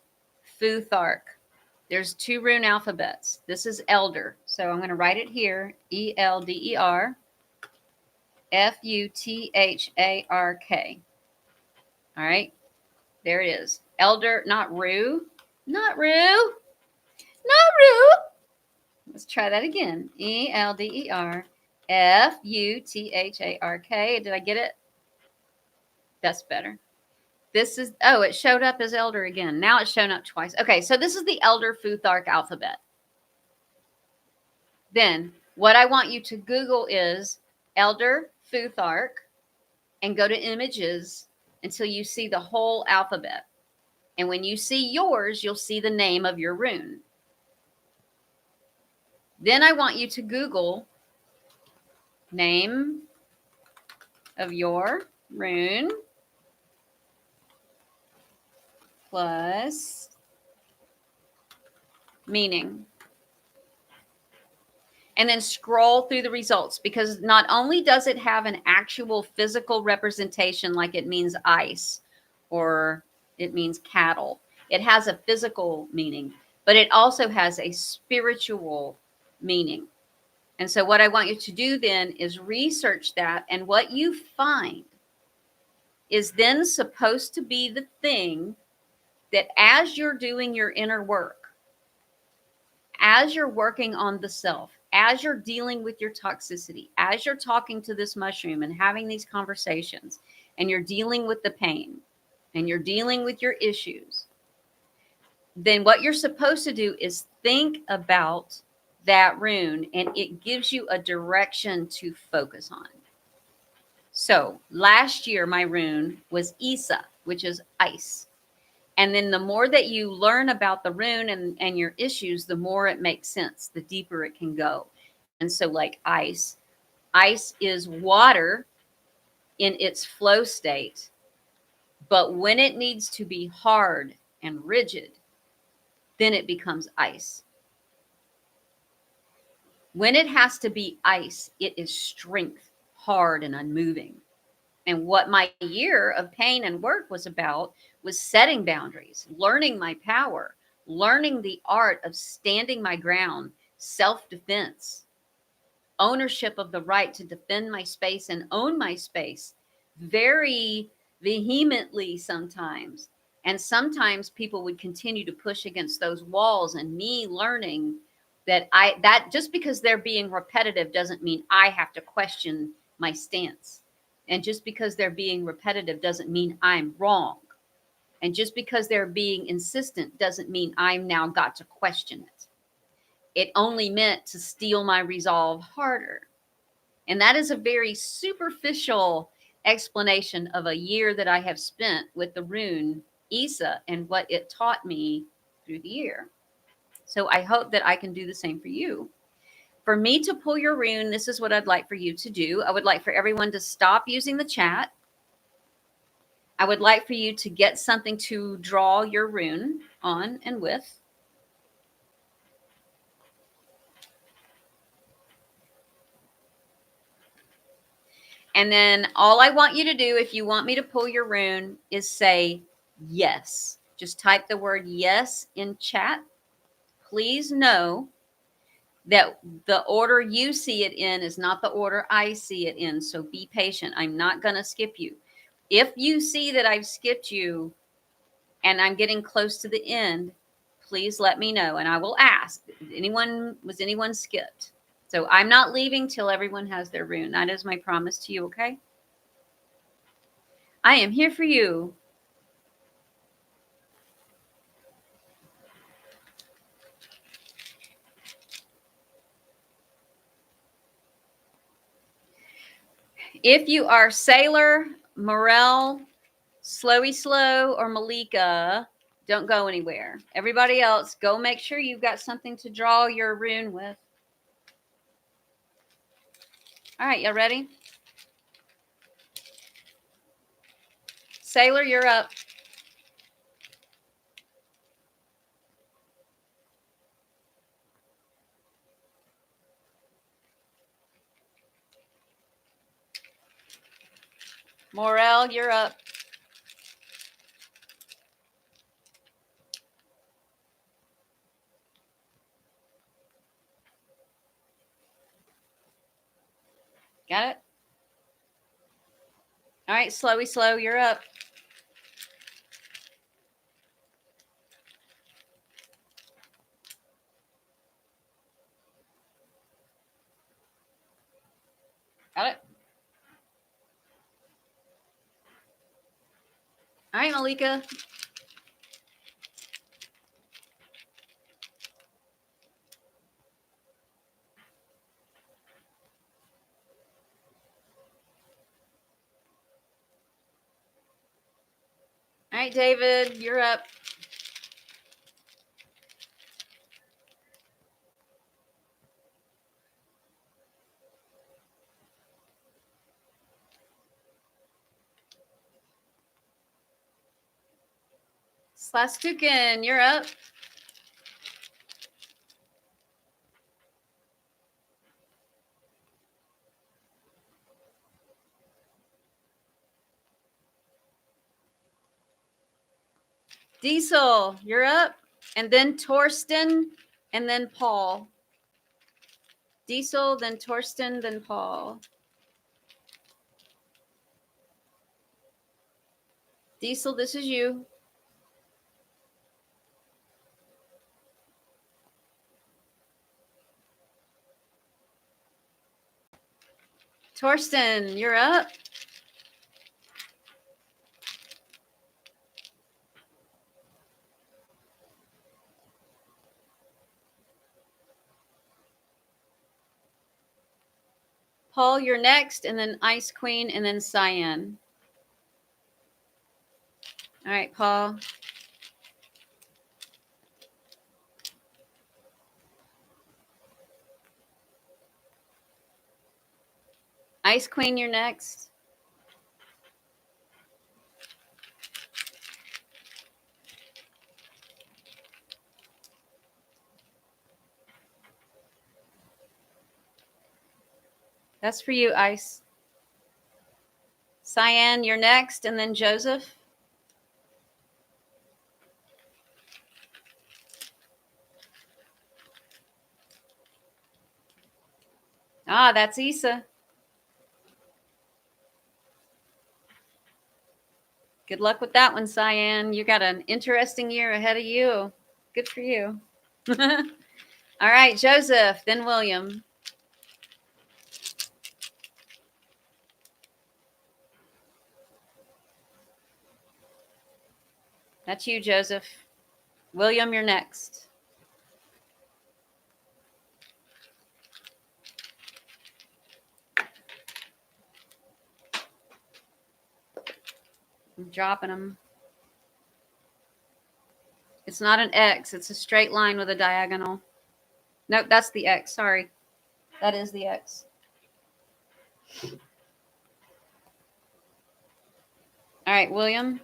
Futhark. There's 2 rune alphabets. This is Elder. So I'm going to write it here. ELDER FUTHARK. All right. There it is. Elder, not Rue. Not Rue. Not Rue. Let's try that again. ELDER FUTHARK. Did I get it? That's better. This is, it showed up as Elder again. Now it's shown up twice. Okay, so this is the Elder Futhark alphabet. Then what I want you to Google is Elder Futhark and go to images until you see the whole alphabet. And when you see yours, you'll see the name of your rune. Then I want you to Google name of your rune plus meaning. And then scroll through the results, because not only does it have an actual physical representation, like it means ice or it means cattle, it has a physical meaning, but it also has a spiritual meaning. And so what I want you to do then is research that, and what you find is then supposed to be the thing that, as you're doing your inner work, as you're working on the self, as you're dealing with your toxicity, as you're talking to this mushroom and having these conversations, and you're dealing with the pain and you're dealing with your issues, then what you're supposed to do is think about that rune, and it gives you a direction to focus on. So last year, my rune was Isa, which is ice. And then the more that you learn about the rune and your issues, the more it makes sense, the deeper it can go. And so like ice is water in its flow state, but when it needs to be hard and rigid, then it becomes ice. When it has to be ice, it is strength, hard and unmoving. And what my year of pain and work was about was setting boundaries, learning my power, learning the art of standing my ground, self-defense, ownership of the right to defend my space and own my space very vehemently sometimes. And sometimes people would continue to push against those walls, and me learning that just because they're being repetitive doesn't mean I have to question my stance. And just because they're being repetitive doesn't mean I'm wrong. And just because they're being insistent doesn't mean I've now got to question it. It only meant to steal my resolve harder. And that is a very superficial explanation of a year that I have spent with the rune Isa and what it taught me through the year. So I hope that I can do the same for you. For me to pull your rune, this is what I'd like for you to do. I would like for everyone to stop using the chat. I would like for you to get something to draw your rune on and with. And then all I want you to do, if you want me to pull your rune, is say yes. Just type the word yes in chat. Please know that the order you see it in is not the order I see it in. So be patient. I'm not going to skip you. If you see that I've skipped you and I'm getting close to the end, please let me know and I will ask, was anyone skipped? So I'm not leaving till everyone has their rune. That is my promise to you, okay? I am here for you. If you are Sailor, Morel, Slowy Slow, or Malika, don't go anywhere. Everybody else, go make sure you've got something to draw your rune with. All right, y'all ready? Sailor, you're up. Morel, you're up. Got it? All right, Slowy Slow, you're up. Got it? All right, Malika. right, David, you're up. Slastukin, you're up. Diesel, you're up. And then Torsten, and then Paul. Diesel, then Torsten, then Paul. Diesel, this is you. Torsten, you're up. Paul, you're next, and then Ice Queen, and then Cyan. All right, Paul. Ice Queen, you're next. That's for you, Ice. Cyan, you're next, and then Joseph. Ah, that's Issa. Good luck with that one, Cyan. You got an interesting year ahead of you. Good for you. All right, Joseph, then William. That's you, Joseph. William, you're next. I'm dropping them. It's not an X. It's a straight line with a diagonal. Nope, that's the X. Sorry. That is the X. All right, William.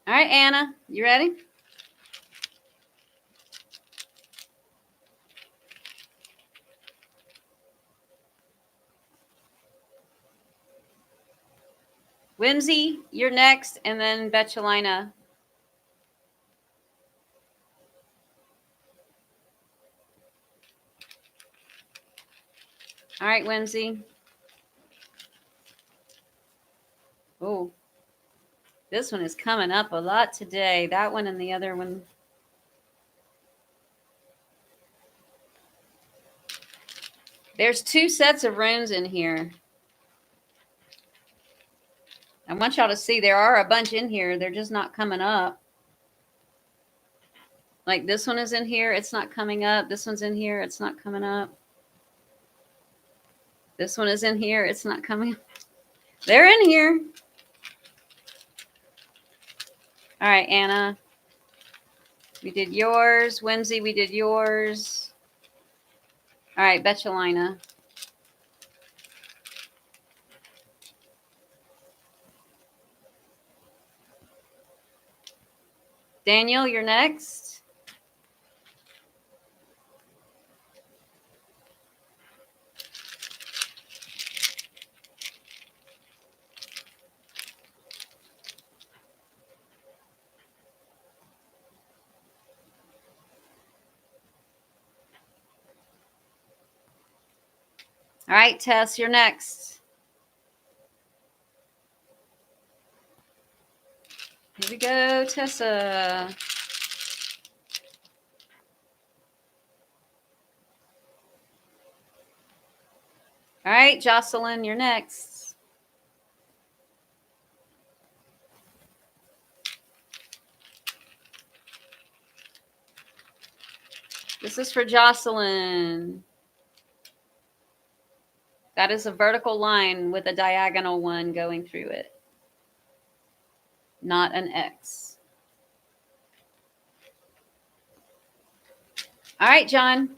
All right, Anna. You ready? Whimsy, you're next, and then Betchelina. All right, Whimsy. Oh, this one is coming up a lot today. That one and the other one. There's 2 sets of runes in here. I want y'all to see there are a bunch in here. They're just not coming up. Like this one is in here. It's not coming up. This one's in here. It's not coming up. This one is in here. It's not coming. They're in here. All right, Anna. We did yours. Whimsy, we did yours. All right, Betchelina. Daniel, you're next. All right, Tess, you're next. Here we go, Tessa. All right, Jocelyn, you're next. This is for Jocelyn. That is a vertical line with a diagonal one going through it, not an X. All right, John.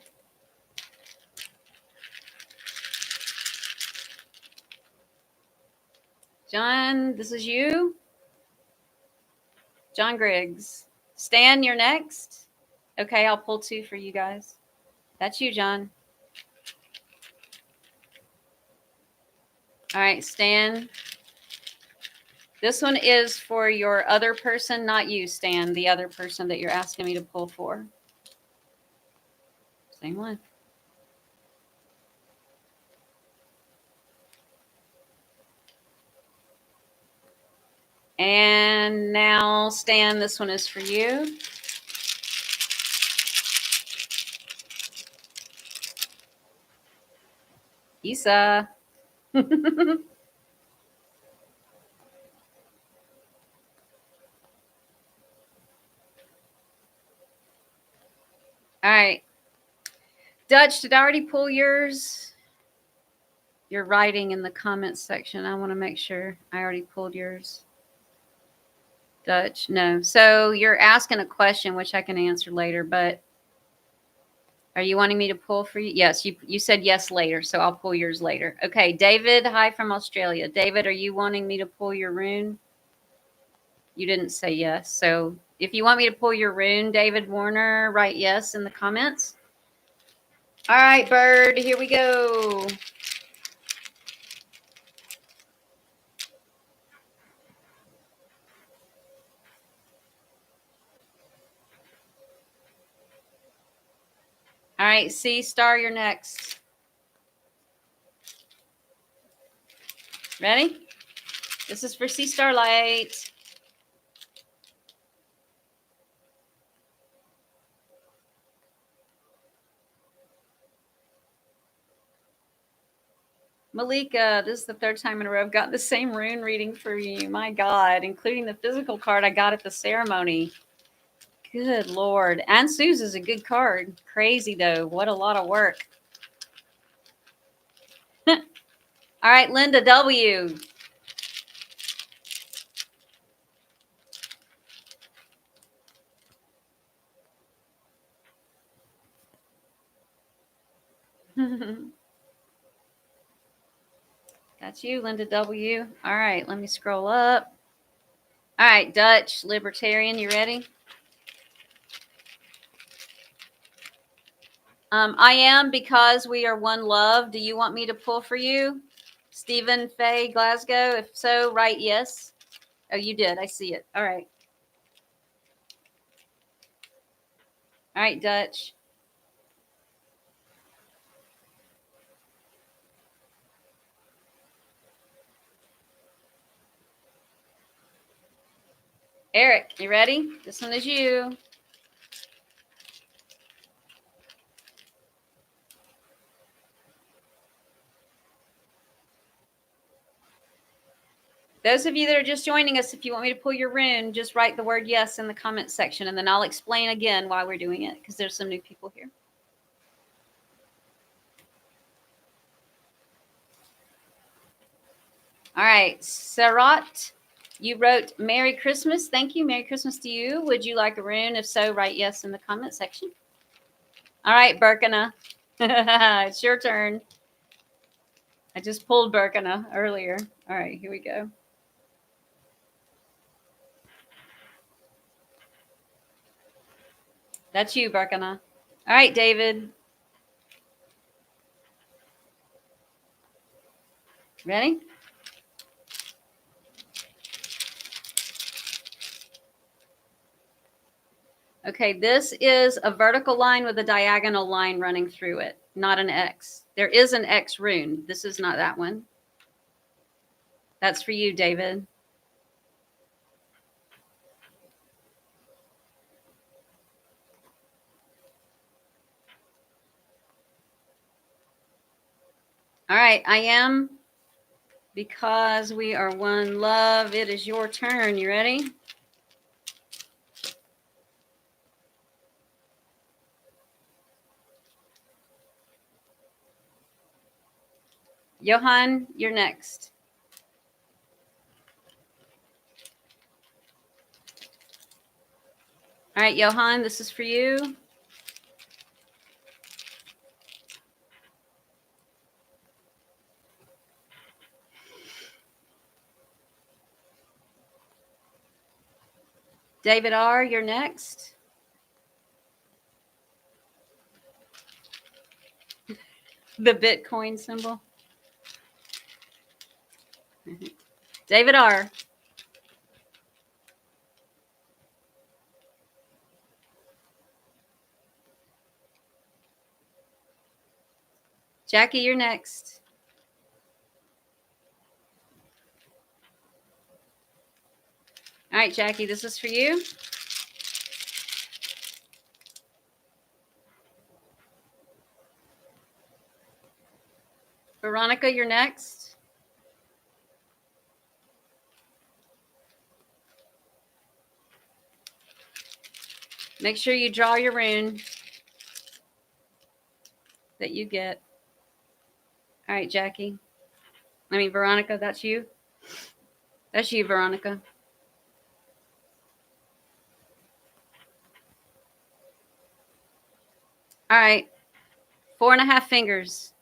John, this is you. John Griggs. Stan, you're next. Okay, I'll pull 2 for you guys. That's you, John. All right, Stan. This one is for your other person, not you, Stan, the other person that you're asking me to pull for. Same one. And now, Stan, this one is for you. Isa. All right. Dutch, did I already pull yours? You're writing in the comments section. I want to make sure I already pulled yours. Dutch, no. So you're asking a question, which I can answer later, but are you wanting me to pull for you? Yes, you said yes later, so I'll pull yours later. Okay, David, hi from Australia. David, are you wanting me to pull your rune? You didn't say yes. So if you want me to pull your rune, David Warner, write yes in the comments. All right, Bird, here we go. All right, C Star, you're next. Ready? This is for C Starlight. Malika, this is the 3rd time in a row I've got the same rune reading for you. My God, including the physical card I got at the ceremony. Good Lord. And Sue's is a good card. Crazy, though. What a lot of work. All right, Linda W. That's you, Linda W. All right, let me scroll up. All right, Dutch, Libertarian, you ready? I am, because we are one love. Do you want me to pull for you? Stephen Fay, Glasgow. If so, write yes. Oh, you did. I see it. All right. All right, Dutch. Eric, you ready? This one is you. Those of you that are just joining us, if you want me to pull your rune, just write the word yes in the comment section, and then I'll explain again why we're doing it, because there's some new people here. All right, Sarat, you wrote Merry Christmas. Thank you. Merry Christmas to you. Would you like a rune? If so, write yes in the comment section. All right, Birkana. It's your turn. I just pulled Birkana earlier. All right, here we go. That's you, Birkana. All right, David. Ready? Okay, this is a vertical line with a diagonal line running through it, not an X. There is an X rune. This is not that one. That's for you, David. All right, I am, because we are one love. It is your turn. You ready? Johan, you're next. All right, Johan, this is for you. David R., you're next. The Bitcoin symbol. David R. Jackie, you're next. All right, Jackie, this is for you. Veronica, you're next. Make sure you draw your rune that you get. All right, Jackie. Veronica, that's you. That's you, Veronica. All right. 4.5 fingers.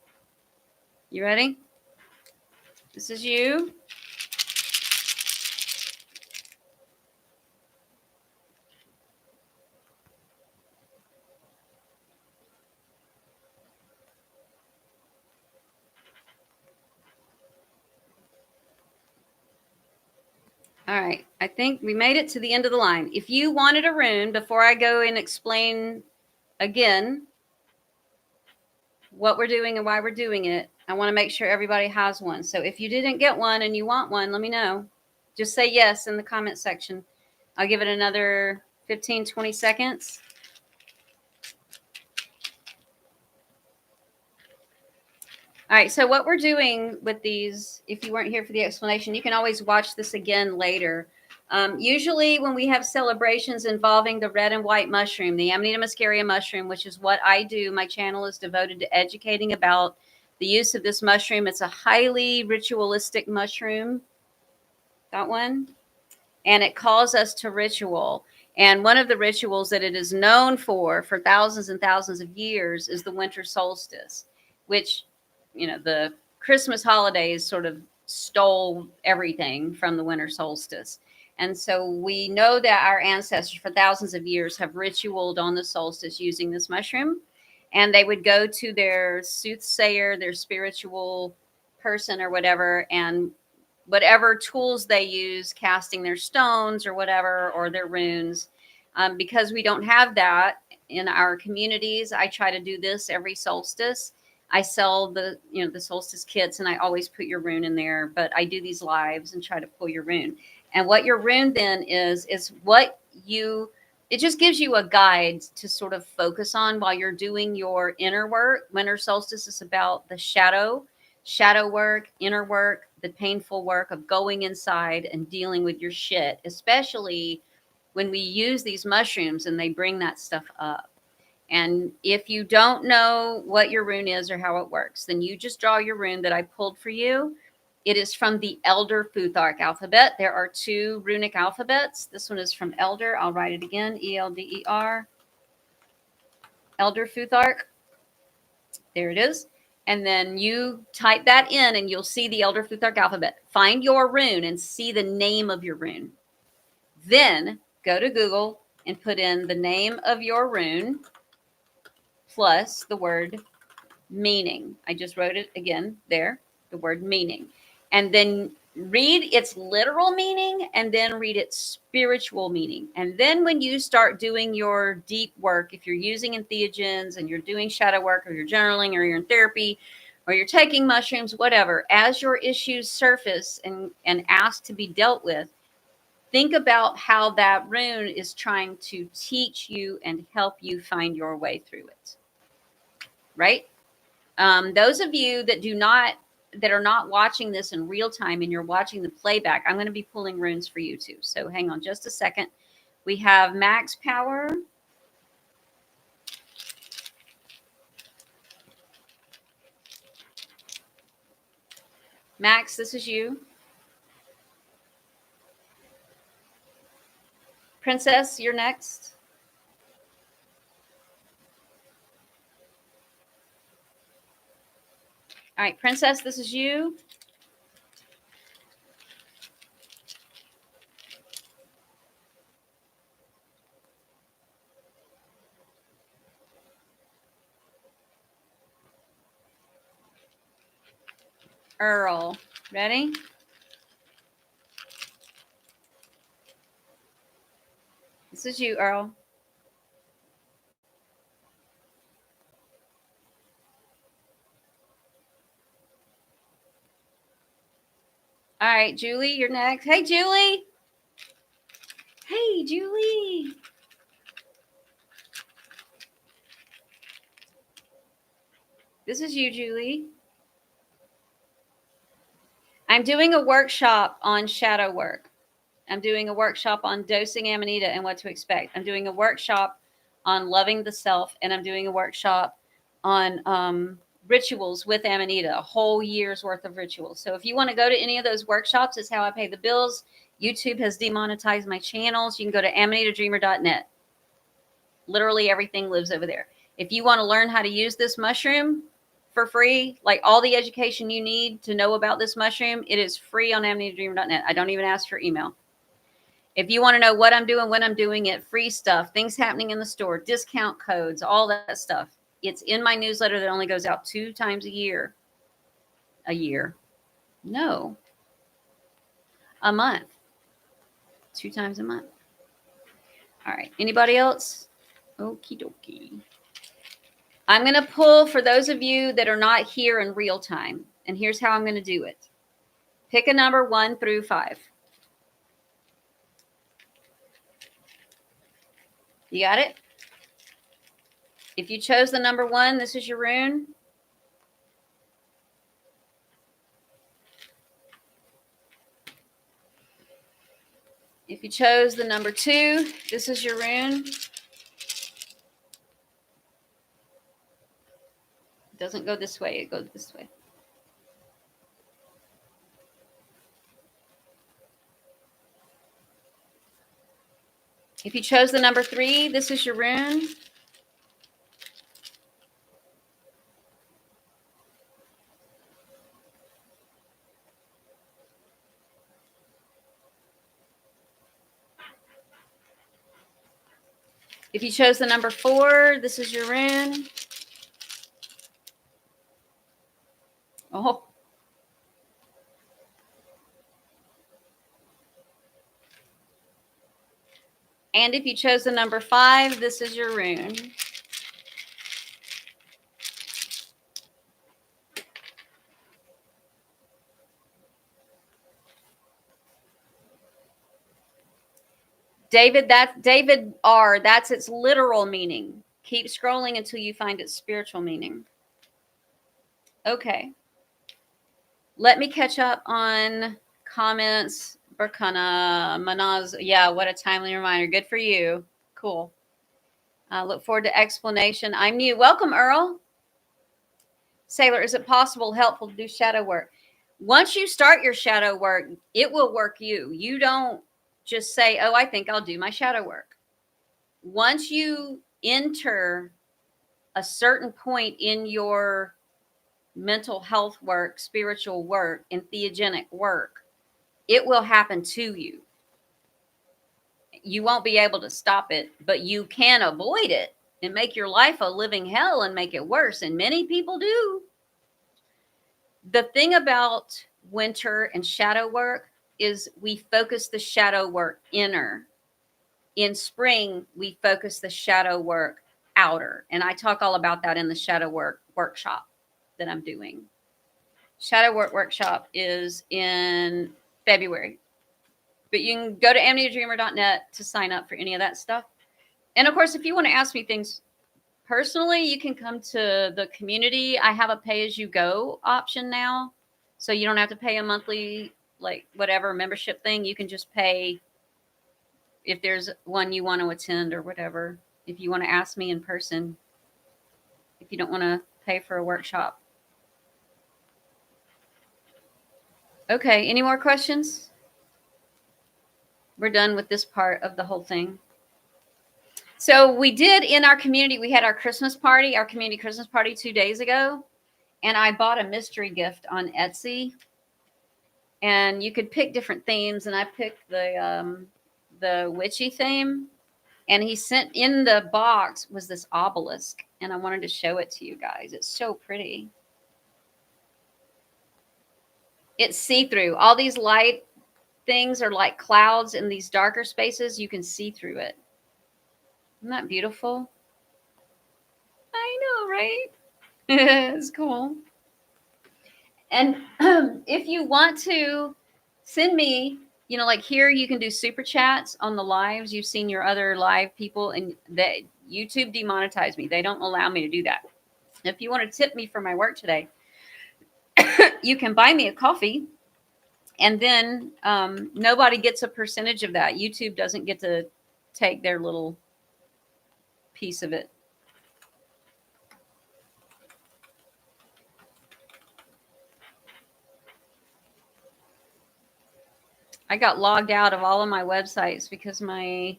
You ready? This is you. All right. I think we made it to the end of the line. If you wanted a rune, before I go and explain again what we're doing and why we're doing it, I want to make sure everybody has one. So if you didn't get one and you want one, let me know. Just say yes in the comment section. I'll give it another 15, 20 seconds. All right, so what we're doing with these, if you weren't here for the explanation, you can always watch this again later. Usually when we have celebrations involving the red and white mushroom, the Amanita muscaria mushroom, which is what I do, my channel is devoted to educating about the use of this mushroom. It's a highly ritualistic mushroom. Got one? And it calls us to ritual. And one of the rituals that it is known for thousands and thousands of years is the winter solstice, which, the Christmas holidays sort of stole everything from the winter solstice. And so we know that our ancestors for thousands of years have ritualed on the solstice using this mushroom. And they would go to their soothsayer, their spiritual person or whatever, and whatever tools they use, casting their stones or whatever, or their runes. Because we don't have that in our communities, I try to do this every solstice. I sell the solstice kits, and I always put your rune in there. But I do these lives and try to pull your rune. And what your rune then is what you. It just gives you a guide to sort of focus on while you're doing your inner work. Winter solstice is about the shadow work, inner work, the painful work of going inside and dealing with your shit, especially when we use these mushrooms and they bring that stuff up. And if you don't know what your rune is or how it works, then you just draw your rune that I pulled for you. It is from the Elder Futhark alphabet. There are 2 runic alphabets. This one is from Elder. I'll write it again, E-L-D-E-R. Elder Futhark. There it is. And then you type that in and you'll see the Elder Futhark alphabet. Find your rune and see the name of your rune. Then go to Google and put in the name of your rune plus the word meaning. I just wrote it again there, the word meaning. And then read its literal meaning and then read its spiritual meaning. And then when you start doing your deep work, if you're using entheogens and you're doing shadow work or you're journaling or you're in therapy or you're taking mushrooms, whatever, as your issues surface and ask to be dealt with, think about how that rune is trying to teach you and help you find your way through it. Right? Those of you that are not watching this in real time and you're watching the playback, I'm going to be pulling runes for you too. So hang on just a second. We have max power. Max, this is you. Princess, you're next. All right, Princess, this is you. Earl, ready? This is you, Earl. All right, Julie, you're next. Hey, Julie. Hey, Julie. This is you, Julie. I'm doing a workshop on shadow work. I'm doing a workshop on dosing Amanita and what to expect. I'm doing a workshop on loving the self, and I'm doing a workshop on rituals with Amanita, a whole year's worth of rituals. So if you want to go to any of those workshops, it's how I pay the bills. YouTube has demonetized my channels. You can go to amanitadreamer.net. Literally everything lives over there. If you want to learn how to use this mushroom for free, like all the education you need to know about this mushroom, it is free on amanitadreamer.net. I don't even ask for email. If you want to know what I'm doing, when I'm doing it, free stuff, things happening in the store, discount codes, all that stuff, it's in my newsletter that only goes out 2 times a year. A year? No. A month. 2 times a month. All right. Anybody else? Okie dokie. I'm going to pull for those of you that are not here in real time. And here's how I'm going to do it. Pick a number 1 through 5. You got it? If you chose the number 1, this is your rune. If you chose the number 2, this is your rune. It doesn't go this way, it goes this way. If you chose the number 3, this is your rune. If you chose the number 4, this is your rune. Oh. And if you chose the number 5, this is your rune. David R, that's its literal meaning. Keep scrolling until you find its spiritual meaning. Okay. Let me catch up on comments. Burkana, Manaz, yeah, what a timely reminder. Good for you. Cool. Look forward to explanation. I'm new. Welcome, Earl. Sailor, is it possible, helpful to do shadow work? Once you start your shadow work, it will work you. You don't just say, oh, I think I'll do my shadow work. Once you enter a certain point in your mental health work, spiritual work, and theogenic work, it will happen to you. You won't be able to stop it, but you can avoid it and make your life a living hell and make it worse. And many people do. The thing about winter and shadow work is we focus the shadow work inner. In spring, we focus the shadow work outer. And I talk all about that in the shadow work workshop that I'm doing. Shadow work workshop is in February. But you can go to amanitadreamer.net to sign up for any of that stuff. And of course, if you want to ask me things personally, you can come to the community. I have a pay-as-you-go option now. So you don't have to pay a monthly, like, whatever membership thing. You can just pay if there's one you want to attend or whatever. If you want to ask me in person, if you don't want to pay for a workshop. Okay, any more questions? We're done with this part of the whole thing. So we did in our community, we had our Christmas party, our community Christmas party 2 days ago, and I bought a mystery gift on Etsy. And you could pick different themes, and I picked the witchy theme. And he sent in the box was this obelisk, and I wanted to show it to you guys. It's so pretty. It's see-through. All these light things are like clouds in these darker spaces. You can see through it. Isn't that beautiful? I know, right? It's cool. And if you want to send me, like here, you can do super chats on the lives. You've seen your other live people, and that YouTube demonetized me. They don't allow me to do that. If you want to tip me for my work today, you can buy me a coffee, and then nobody gets a percentage of that. YouTube doesn't get to take their little piece of it. I got logged out of all of my websites because I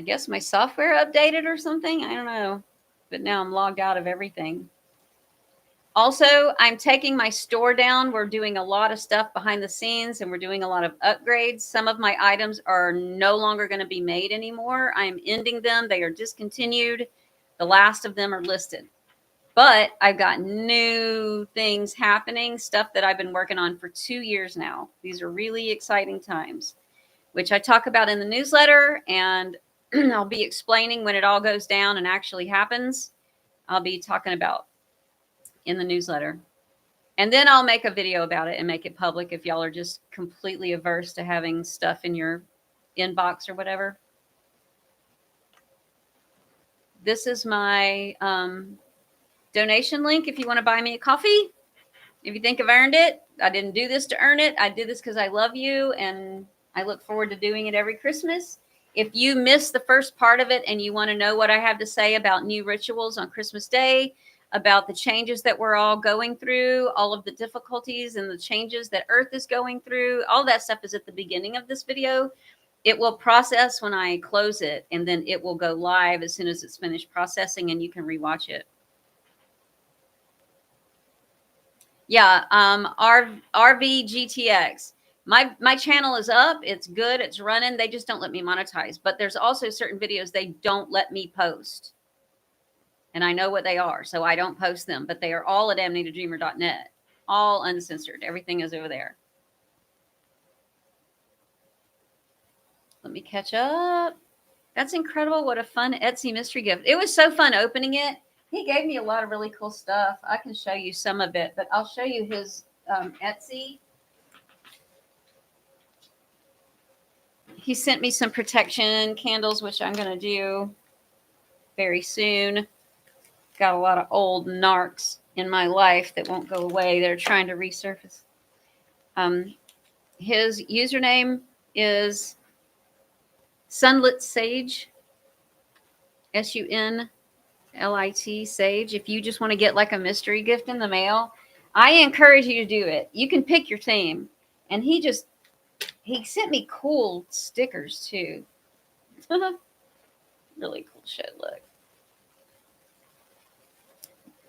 guess my software updated or something. I don't know. But now I'm logged out of everything. Also, I'm taking my store down. We're doing a lot of stuff behind the scenes, and we're doing a lot of upgrades. Some of my items are no longer going to be made anymore. I'm ending them. They are discontinued. The last of them are listed. But I've got new things happening, stuff that I've been working on for 2 years now. These are really exciting times, which I talk about in the newsletter, and I'll be explaining when it all goes down and actually happens. I'll be talking about in the newsletter. And then I'll make a video about it and make it public if y'all are just completely averse to having stuff in your inbox or whatever. This is my donation link if you want to buy me a coffee. If you think I've earned it, I didn't do this to earn it. I did this because I love you, and I look forward to doing it every Christmas. If you missed the first part of it and you want to know what I have to say about new rituals on Christmas Day, about the changes that we're all going through, all of the difficulties and the changes that Earth is going through, all that stuff is at the beginning of this video. It will process when I close it, and then it will go live as soon as it's finished processing, and you can rewatch it. Yeah, RVGTX. My channel is up. It's good. It's running. They just don't let me monetize. But there's also certain videos they don't let me post. And I know what they are, so I don't post them. But they are all at amanitadreamer.net. All uncensored. Everything is over there. Let me catch up. That's incredible. What a fun Etsy mystery gift. It was so fun opening it. He gave me a lot of really cool stuff. I can show you some of it, but I'll show you his Etsy. He sent me some protection candles, which I'm going to do very soon. Got a lot of old narcs in my life that won't go away. They're trying to resurface. His username is Sunlit Sage, SUNLIT Sage. If you just want to get like a mystery gift in the mail, I encourage you to do it. You can pick your theme. And he sent me cool stickers too. Really cool shit. Look.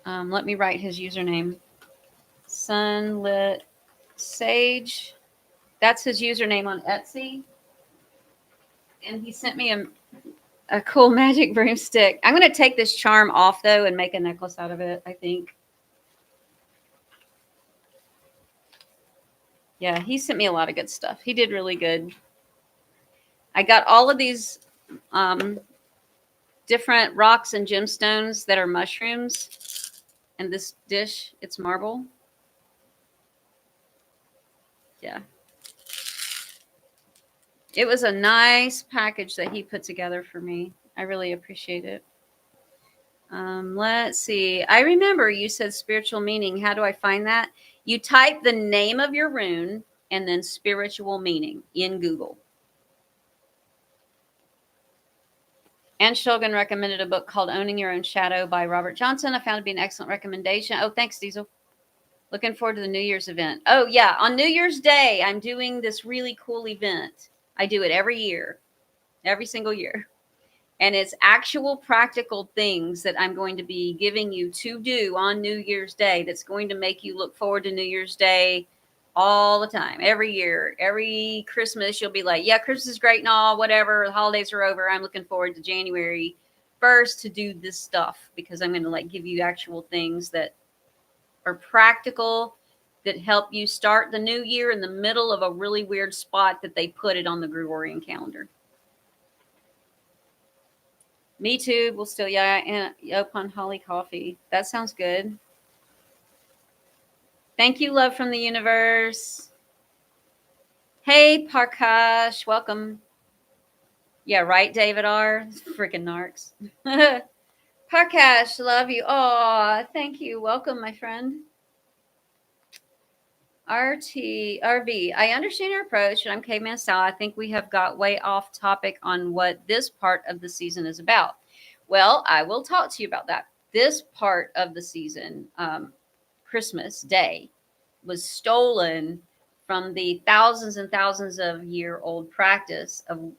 Let me write his username. Sunlit Sage. That's his username on Etsy. And he sent me a cool magic broomstick. I'm going to take this charm off, though, and make a necklace out of it, I think. Yeah, he sent me a lot of good stuff. He did really good. I got all of these different rocks and gemstones that are mushrooms. And this dish, it's marble. Yeah. It was a nice package that he put together for me. I really appreciate it. Let's see. I remember you said spiritual meaning. How do I find that? You type the name of your rune and then spiritual meaning in Google. Anne Shulgin recommended a book called Owning Your Own Shadow by Robert Johnson. I found it to be an excellent recommendation. Oh, thanks, Diesel. Looking forward to the New Year's event. Oh, yeah. On New Year's Day, I'm doing this really cool event. I do it every year, every single year. And it's actual practical things that I'm going to be giving you to do on New Year's Day that's going to make you look forward to New Year's Day all the time, every year. Every Christmas, you'll be like, yeah, Christmas is great and all, whatever. The holidays are over. I'm looking forward to January 1st to do this stuff because I'm going to like give you actual things that are practical that help you start the new year in the middle of a really weird spot that they put it on the Gregorian calendar. Me too. We'll still, yeah, and up on Holly Coffee. That sounds good. Thank you, love from the universe. Hey, Parkash, welcome. Yeah, right, David R. Freaking narcs. Parkash, love you. Oh, thank you. Welcome, my friend. RV, I understand your approach, and I'm Caveman Sal. I think we have got way off topic on what this part of the season is about. Well, I will talk to you about that. This part of the season, Christmas Day, was stolen from the thousands and thousands of year old practice of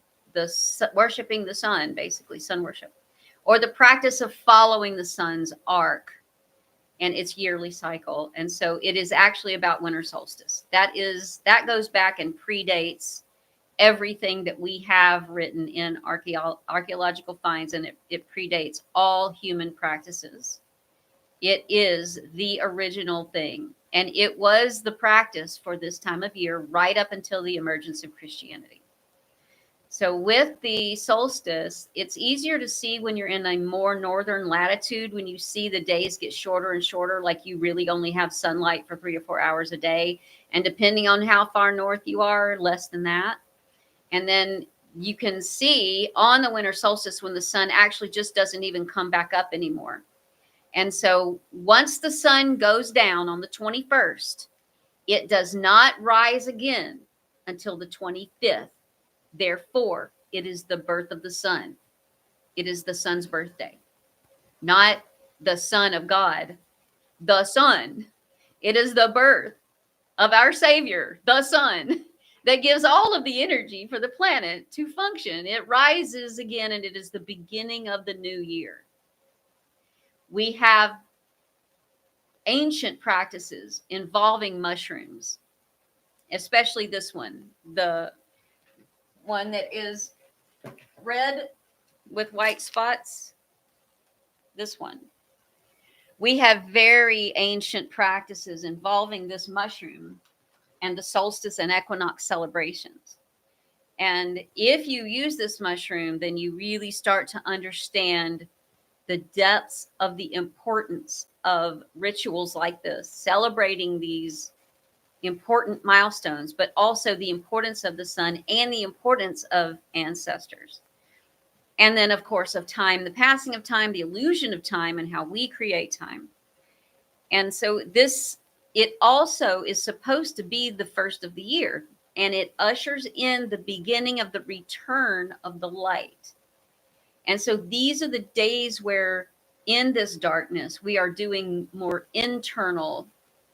worshiping the sun, basically sun worship, or the practice of following the sun's arc and its yearly cycle. And so it is actually about winter solstice. That goes back and predates everything that we have written in archaeological finds, and it predates all human practices. It is the original thing, and it was the practice for this time of year right up until the emergence of Christianity. So with the solstice, it's easier to see when you're in a more northern latitude, when you see the days get shorter and shorter, like you really only have sunlight for 3 or 4 hours a day. And depending on how far north you are, less than that. And then you can see on the winter solstice when the sun actually just doesn't even come back up anymore. And so once the sun goes down on the 21st, it does not rise again until the 25th. Therefore, it is the birth of the sun. It is the sun's birthday, not the Son of God, the Son. It is the birth of our Savior, the Sun, that gives all of the energy for the planet to function. It rises again, and it is the beginning of the new year. We have ancient practices involving mushrooms, especially this one, the one that is red with white spots. This one. We have very ancient practices involving this mushroom and the solstice and equinox celebrations. And if you use this mushroom, then you really start to understand the depths of the importance of rituals like this, celebrating these important milestones, but also the importance of the sun and the importance of ancestors. And then, of course, of time, the passing of time, the illusion of time, and how we create time. And so it also is supposed to be the first of the year, and it ushers in the beginning of the return of the light. And so these are the days where in this darkness, we are doing more internal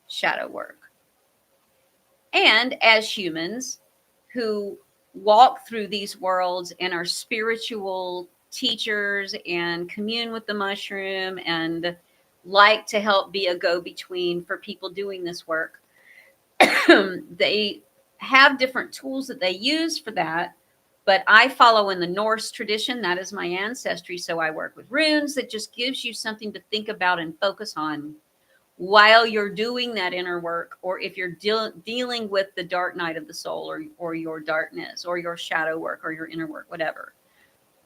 shadow work. And as humans who walk through these worlds and are spiritual teachers and commune with the mushroom and like to help be a go-between for people doing this work, they have different tools that they use for that. But I follow in the Norse tradition. That is my ancestry. So I work with runes that just gives you something to think about and focus on while you're doing that inner work, or if you're dealing with the dark night of the soul, or your darkness, or your shadow work, or your inner work, whatever.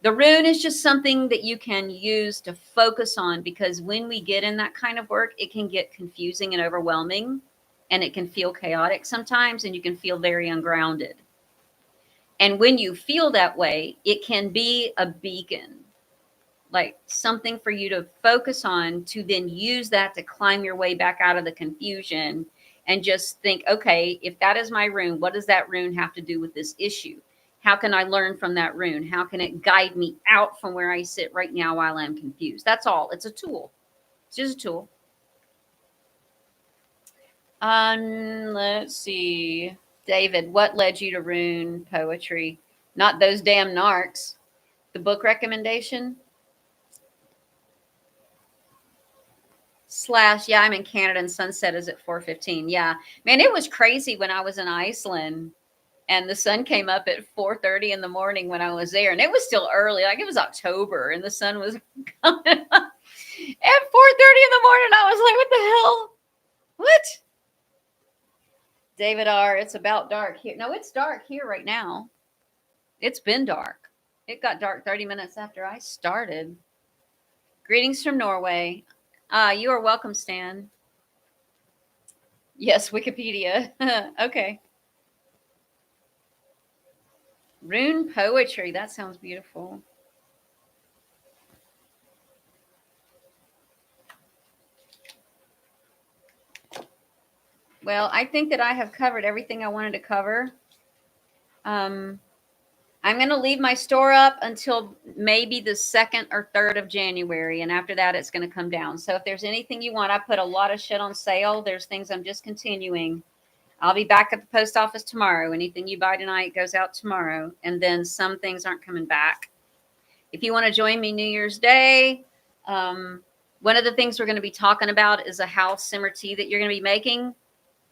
The rune is just something that you can use to focus on, because when we get in that kind of work, it can get confusing and overwhelming, and it can feel chaotic sometimes, and you can feel very ungrounded. And when you feel that way, it can be a beacon, like something for you to focus on, to then use that to climb your way back out of the confusion and just think, okay, if that is my rune, what does that rune have to do with this issue? How can I learn from that rune? How can it guide me out from where I sit right now while I'm confused? That's all. It's a tool. It's just a tool. Let's see. David, what led you to Rune poetry? Not those damn narcs. The book recommendation? Slash, yeah, I'm in Canada and sunset is at 4:15. Yeah. Man, it was crazy when I was in Iceland and the sun came up at 4:30 in the morning when I was there and it was still early. Like it was October and the sun was coming up at 4:30 in the morning. I was like, what the hell? What? David R, it's about dark here. No, it's dark here right now. It's been dark. It got dark 30 minutes after I started. Greetings from Norway. You are welcome, Stan. Yes, Wikipedia. Okay. Rune poetry. That sounds beautiful. Well, I think that I have covered everything I wanted to cover. I'm going to leave my store up until maybe the 2nd or 3rd of January. And after that, it's going to come down. So if there's anything you want, I put a lot of shit on sale. There's things I'm just continuing. I'll be back at the post office tomorrow. Anything you buy tonight goes out tomorrow. And then some things aren't coming back. If you want to join me New Year's Day, one of the things we're going to be talking about is a house simmer tea that you're going to be making.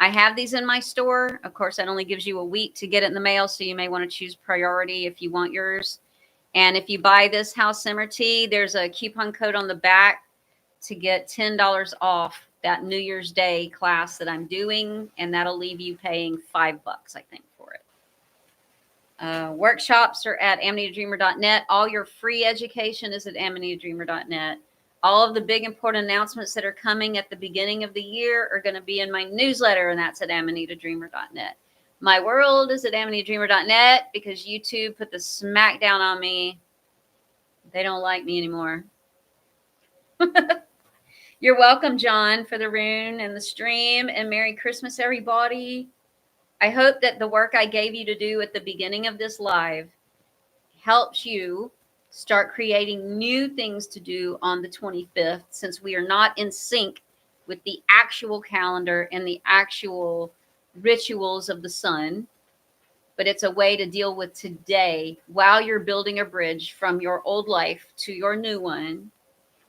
I have these in my store. Of course, that only gives you a week to get it in the mail, so you may want to choose priority if you want yours. And if you buy this house simmer tea, there's a coupon code on the back to get $10 off that New Year's Day class that I'm doing, and that'll leave you paying $5, I think, for it. Workshops are at amanitadreamer.net. All your free education is at amanitadreamer.net. All of the big important announcements that are coming at the beginning of the year are going to be in my newsletter, and that's at amanitadreamer.net. My world is at amanitadreamer.net because YouTube put the smackdown on me. They don't like me anymore. You're welcome, John, for the rune and the stream, and Merry Christmas, everybody. I hope that the work I gave you to do at the beginning of this live helps you start creating new things to do on the 25th, since we are not in sync with the actual calendar and the actual rituals of the sun. But it's a way to deal with today while you're building a bridge from your old life to your new one.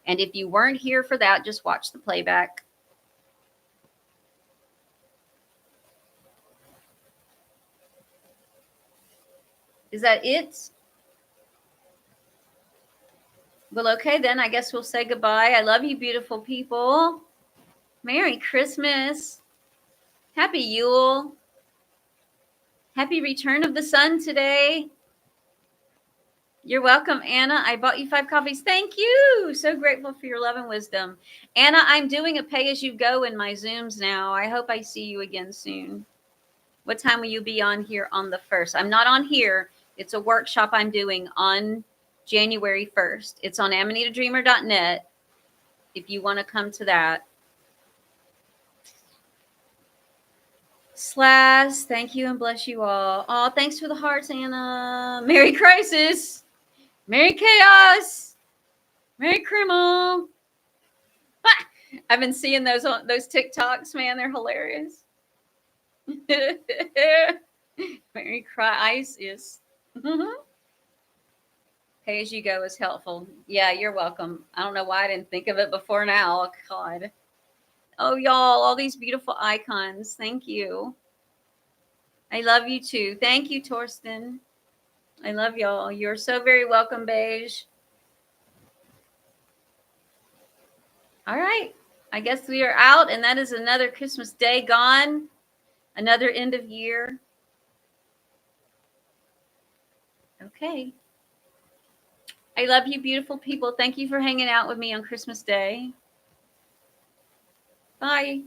And if you weren't here for that, just watch the playback. Is that it? Well, okay, then I guess we'll say goodbye. I love you, beautiful people. Merry Christmas. Happy Yule. Happy return of the sun today. You're welcome, Anna. I bought you 5 coffees. Thank you. So grateful for your love and wisdom. Anna, I'm doing a pay-as-you-go in my Zooms now. I hope I see you again soon. What time will you be on here on the 1st? I'm not on here. It's a workshop I'm doing on January 1st. It's on amanitadreamer.net if you want to come to that. Slash, thank you and bless you all. Oh, thanks for the hearts, Anna. Merry Crisis. Merry Chaos. Merry Criminal. I've been seeing those TikToks, man. They're hilarious. Merry Crisis. Pay as you go is helpful. Yeah, you're welcome. I don't know why I didn't think of it before now. Oh, God. Oh, y'all, all these beautiful icons. Thank you. I love you too. Thank you, Torsten. I love y'all. You're so very welcome, Beige. All right. I guess we are out, and that is another Christmas day gone. Another end of year. Okay. I love you, beautiful people. Thank you for hanging out with me on Christmas Day. Bye.